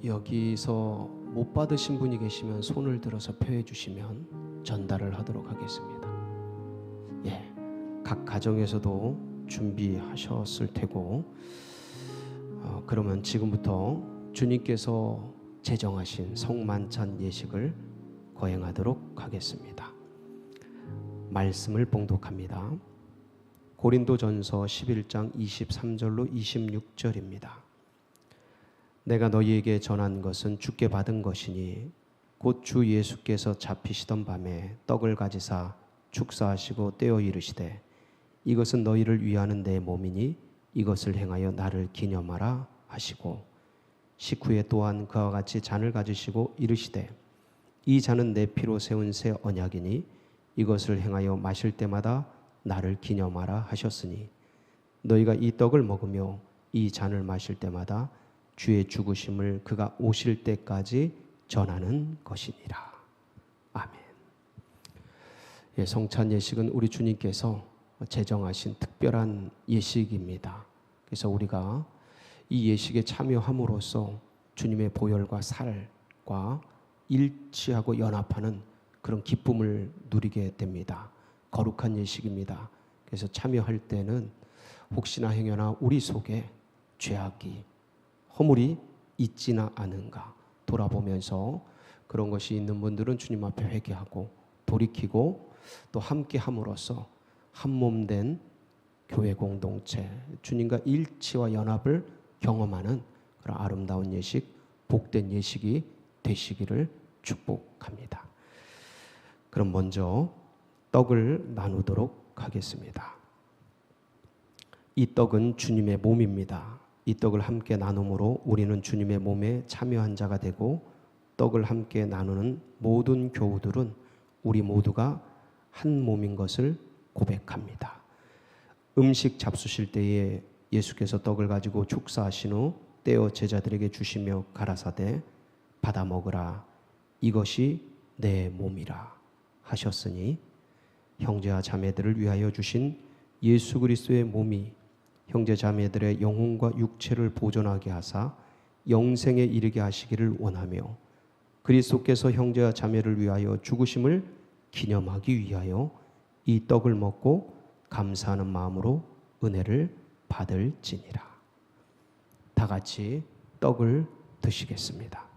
여기서 못 받으신 분이 계시면 손을 들어서 표해 주시면 전달을 하도록 하겠습니다. 예, 각 가정에서도 준비하셨을 테고, 그러면 지금부터 주님께서 제정하신 성만찬 예식을 거행하도록 하겠습니다. 말씀을 봉독합니다. 고린도전서 11장 23절로 26절입니다. 내가 너희에게 전한 것은 주께 받은 것이니 곧 주 예수께서 잡히시던 밤에 떡을 가지사 축사하시고 떼어 이르시되 이것은 너희를 위하는 내 몸이니 이것을 행하여 나를 기념하라 하시고, 식후에 또한 그와 같이 잔을 가지시고 이르시되 이 잔은 내 피로 세운 새 언약이니 이것을 행하여 마실 때마다 나를 기념하라 하셨으니 너희가 이 떡을 먹으며 이 잔을 마실 때마다 주의 죽으심을 그가 오실 때까지 전하는 것이니라. 아멘. 예, 성찬 예식은 우리 주님께서 제정하신 특별한 예식입니다. 그래서 우리가 이 예식에 참여함으로써 주님의 보혈과 살과 일치하고 연합하는 그런 기쁨을 누리게 됩니다. 거룩한 예식입니다. 그래서 참여할 때는 혹시나 행여나 우리 속에 죄악이 허물이 있지나 않은가 돌아보면서, 그런 것이 있는 분들은 주님 앞에 회개하고 돌이키고 또 함께 함으로써 한몸된 교회 공동체, 주님과 일치와 연합을 경험하는 그런 아름다운 예식, 복된 예식이 되시기를 축복합니다. 그럼 먼저 떡을 나누도록 하겠습니다. 이 떡은 주님의 몸입니다. 이 떡을 함께 나눔으로 우리는 주님의 몸에 참여한 자가 되고, 떡을 함께 나누는 모든 교우들은 우리 모두가 한 몸인 것을 고백합니다. 음식 잡수실 때에 예수께서 떡을 가지고 축사하신 후 떼어 제자들에게 주시며 가라사대 받아 먹으라 이것이 내 몸이라 하셨으니, 형제와 자매들을 위하여 주신 예수 그리스도의 몸이 형제 자매들의 영혼과 육체를 보존하게 하사 영생에 이르게 하시기를 원하며, 그리스도께서 형제와 자매를 위하여 죽으심을 기념하기 위하여 이 떡을 먹고 감사하는 마음으로 은혜를 받을지니라. 다 같이 떡을 드시겠습니다.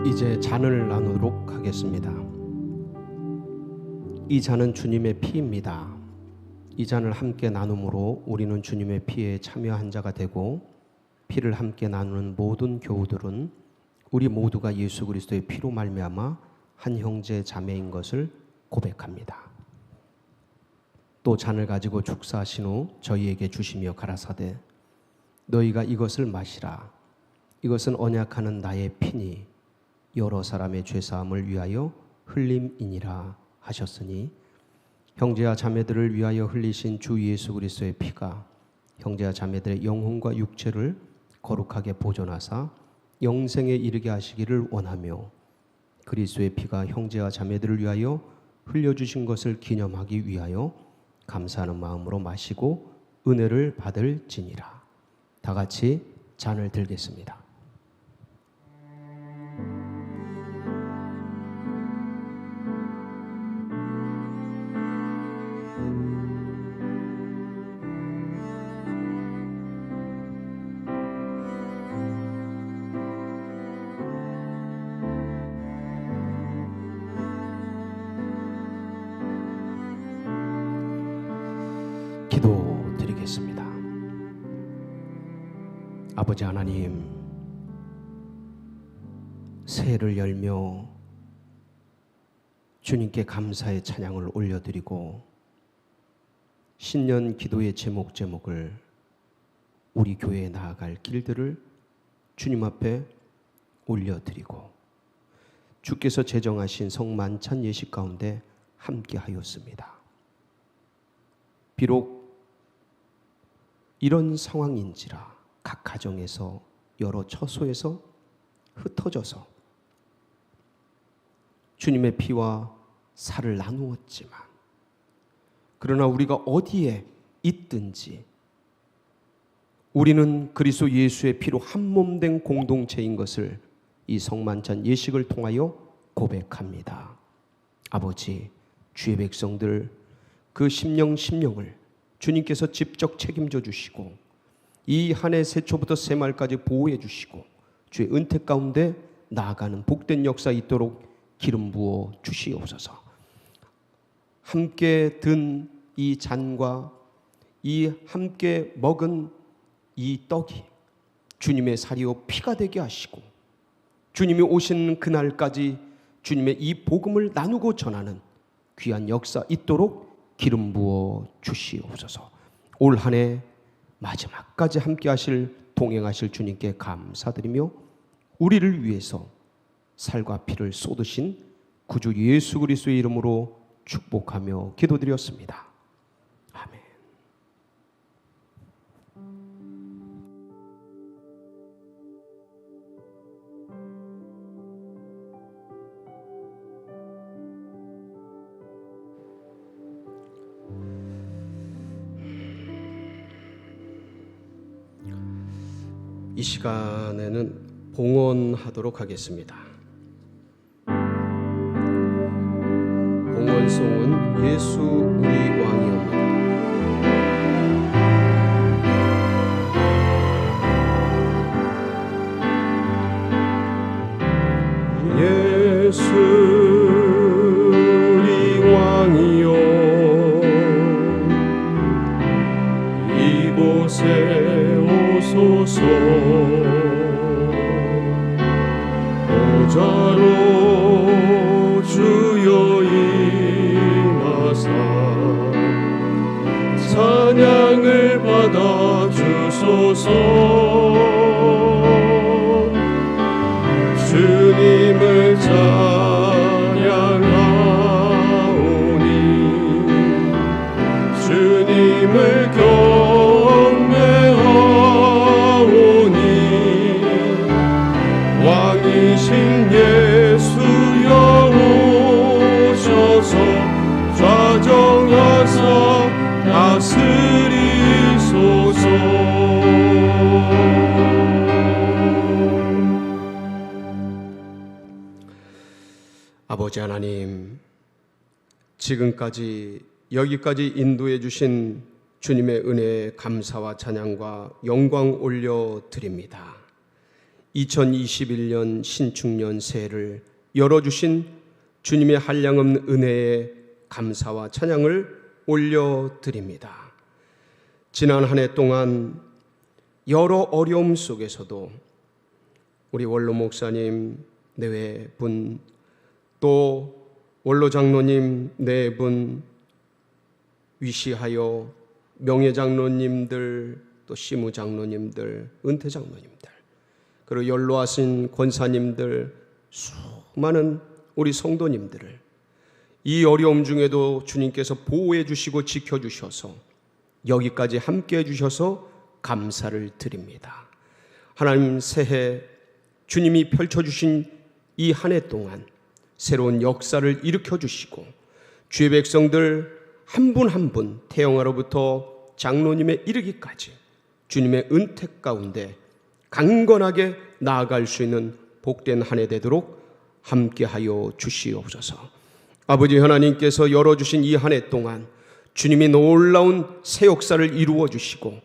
이제 잔을 나누도록 하겠습니다. 이 잔은 주님의 피입니다. 이 잔을 함께 나눔으로 우리는 주님의 피에 참여한 자가 되고, 피를 함께 나누는 모든 교우들은 우리 모두가 예수 그리스도의 피로 말미암아 한 형제 자매인 것을 고백합니다. 또 잔을 가지고 축사하신 후 저희에게 주시며 가라사대 너희가 이것을 마시라 이것은 언약하는 나의 피니 여러 사람의 죄사함을 위하여 흘림이니라 하셨으니, 형제와 자매들을 위하여 흘리신 주 예수 그리스도의 피가 형제와 자매들의 영혼과 육체를 거룩하게 보존하사 영생에 이르게 하시기를 원하며, 그리스도의 피가 형제와 자매들을 위하여 흘려주신 것을 기념하기 위하여 감사하는 마음으로 마시고 은혜를 받을지니라. 다 같이 잔을 들겠습니다. 기도하겠습니다. 아버지 하나님, 새해를 열며 주님께 감사의 찬양을 올려드리고 신년 기도의 제목을 우리 교회에 나아갈 길들을 주님 앞에 올려드리고 주께서 제정하신 성만찬 예식 가운데 함께 하였습니다. 비록 이런 상황인지라 각 가정에서 여러 처소에서 흩어져서 주님의 피와 살을 나누었지만, 그러나 우리가 어디에 있든지 우리는 그리스도 예수의 피로 한 몸 된 공동체인 것을 이 성만찬 예식을 통하여 고백합니다. 아버지, 주의 백성들 그 심령을 주님께서 직접 책임져 주시고 이 한 해 새초부터 새말까지 보호해 주시고 주의 은택 가운데 나아가는 복된 역사 있도록 기름 부어 주시옵소서. 함께 든 이 잔과 이 함께 먹은 이 떡이 주님의 살이요 피가 되게 하시고 주님이 오시는 그날까지 주님의 이 복음을 나누고 전하는 귀한 역사 있도록 기름 부어 주시옵소서. 올 한 해 마지막까지 함께 하실 동행하실 주님께 감사드리며 우리를 위해서 살과 피를 쏟으신 구주 예수 그리스도의 이름으로 축복하며 기도드렸습니다. 아멘. 이 시간에는 봉헌하도록 하겠습니다. 봉헌송은 예수 우리 왕이옵니다. 예수 우리 왕이여, 이곳에 오소서. 보좌로 주여 임하사 찬양을 받아 주소서. 주님을 찬양하오니 주님을 경배하오니 왕이신 예수여 오셔서 좌정하사 다스리소서. 아버지 하나님, 지금까지 여기까지 인도해 주신 주님의 은혜에 감사와 찬양과 영광 올려드립니다. 2021년 신축년 새해를 열어주신 주님의 한량없는 은혜에 감사와 찬양을 올려드립니다. 지난 한 해 동안 여러 어려움 속에서도 우리 원로 목사님 4분, 또 원로 장로님 4분, 위시하여 명예 장로님들, 또 시무 장로님들, 은퇴 장로님들, 그리고 연로하신 권사님들, 수많은 우리 성도님들을 이 어려움 중에도 주님께서 보호해 주시고 지켜 주셔서 여기까지 함께 해 주셔서 감사를 드립니다. 하나님, 새해 주님이 펼쳐 주신 이 한 해 동안 새로운 역사를 일으켜 주시고 주의 백성들 한 분 한 분 태영아로부터 장로님에 이르기까지 주님의 은택 가운데 강건하게 나아갈 수 있는 복된 한 해 되도록 함께하여 주시옵소서. 아버지 하나님께서 열어주신 이 한 해 동안 주님이 놀라운 새 역사를 이루어 주시고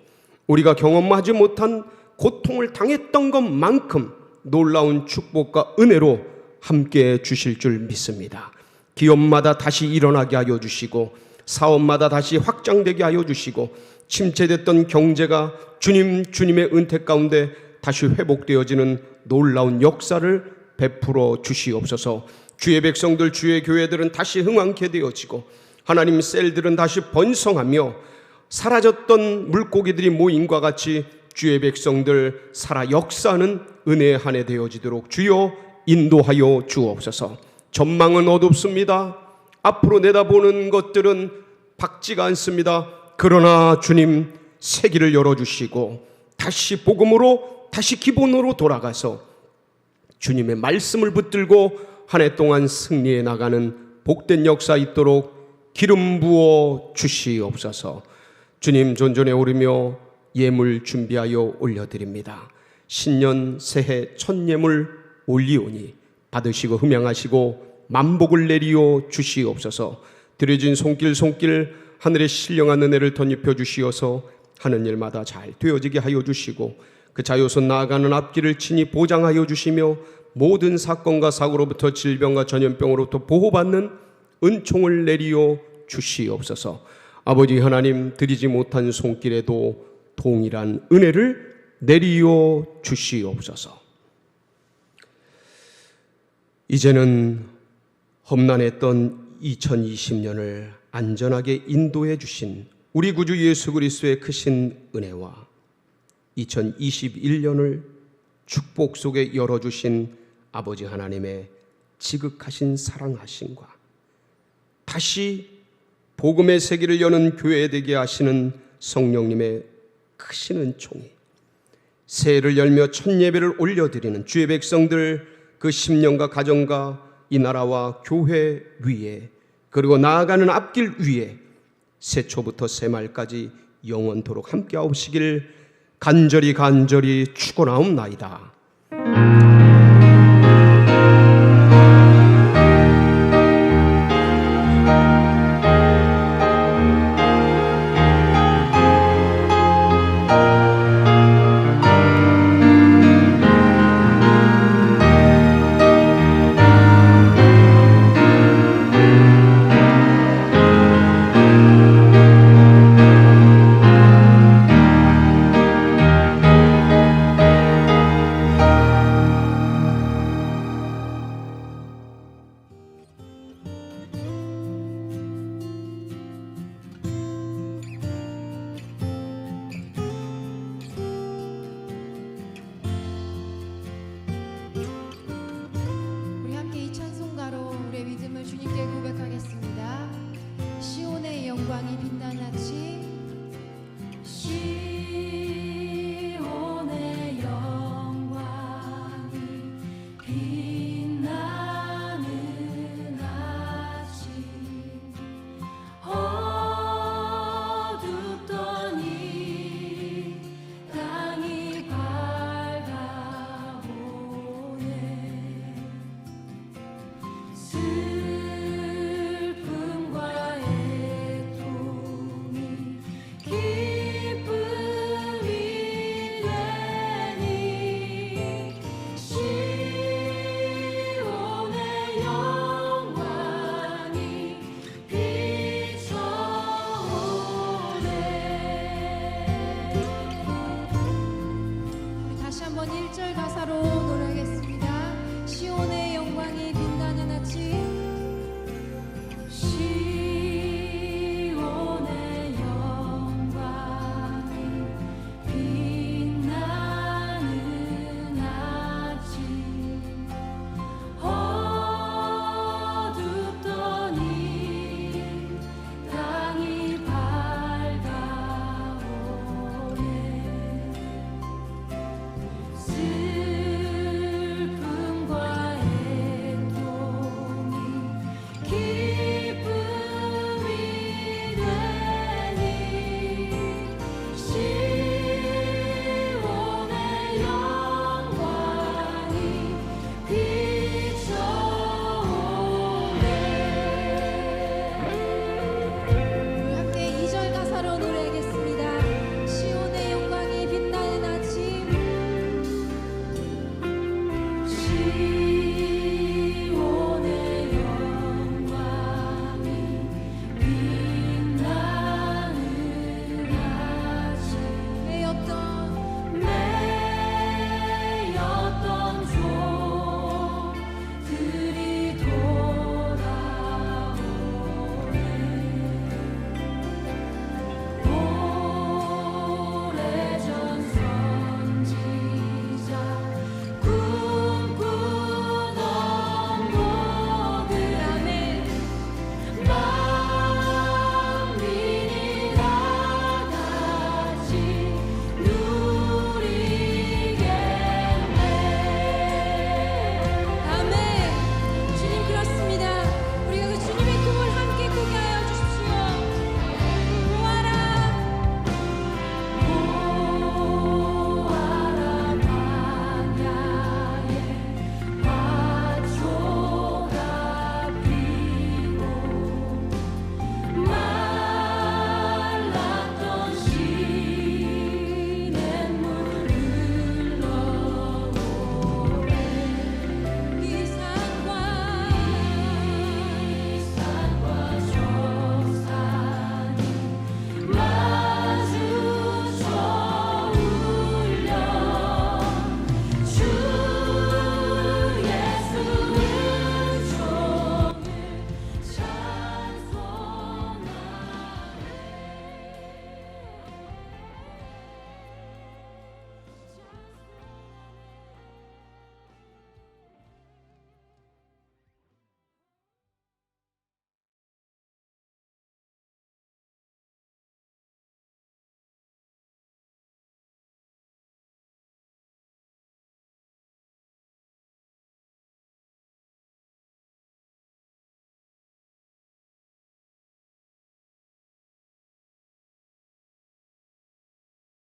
우리가 경험하지 못한 고통을 당했던 것만큼 놀라운 축복과 은혜로 함께해 주실 줄 믿습니다. 기업마다 다시 일어나게 하여 주시고 사업마다 다시 확장되게 하여 주시고 침체됐던 경제가 주님의 은혜 가운데 다시 회복되어지는 놀라운 역사를 베풀어 주시옵소서. 주의 백성들, 주의 교회들은 다시 흥왕케 되어지고 하나님 셀들은 다시 번성하며 사라졌던 물고기들이 모임과 같이 주의 백성들 살아 역사하는 은혜의 한 해 되어지도록 주여 인도하여 주옵소서. 전망은 어둡습니다. 앞으로 내다보는 것들은 밝지가 않습니다. 그러나 주님 세기를 열어주시고 다시 복음으로, 다시 기본으로 돌아가서 주님의 말씀을 붙들고 한 해 동안 승리해 나가는 복된 역사 있도록 기름 부어 주시옵소서. 주님 존전에 오르며 예물 준비하여 올려드립니다. 신년 새해 첫 예물 올리오니 받으시고 흠양하시고 만복을 내리어 주시옵소서. 드려진 손길 하늘의 신령한 은혜를 덧입혀 주시어서 하는 일마다 잘 되어지게 하여 주시고 그 자요선 나아가는 앞길을 친히 보장하여 주시며 모든 사건과 사고로부터 질병과 전염병으로부터 보호받는 은총을 내리어 주시옵소서. 아버지 하나님, 드리지 못한 손길에도 동일한 은혜를 내리어 주시옵소서. 이제는 험난했던 2020년을 안전하게 인도해 주신 우리 구주 예수 그리스도의 크신 은혜와 2021년을 축복 속에 열어주신 아버지 하나님의 지극하신 사랑하심과 다시 복음의 세계를 여는 교회 되게 하시는 성령님의 크신 은총이 새해를 열며 첫 예배를 올려드리는 주의 백성들 그 10년과 가정과 이 나라와 교회 위에 그리고 나아가는 앞길 위에 새초부터 새말까지 영원토록 함께하시길 간절히 축원하옵나이다.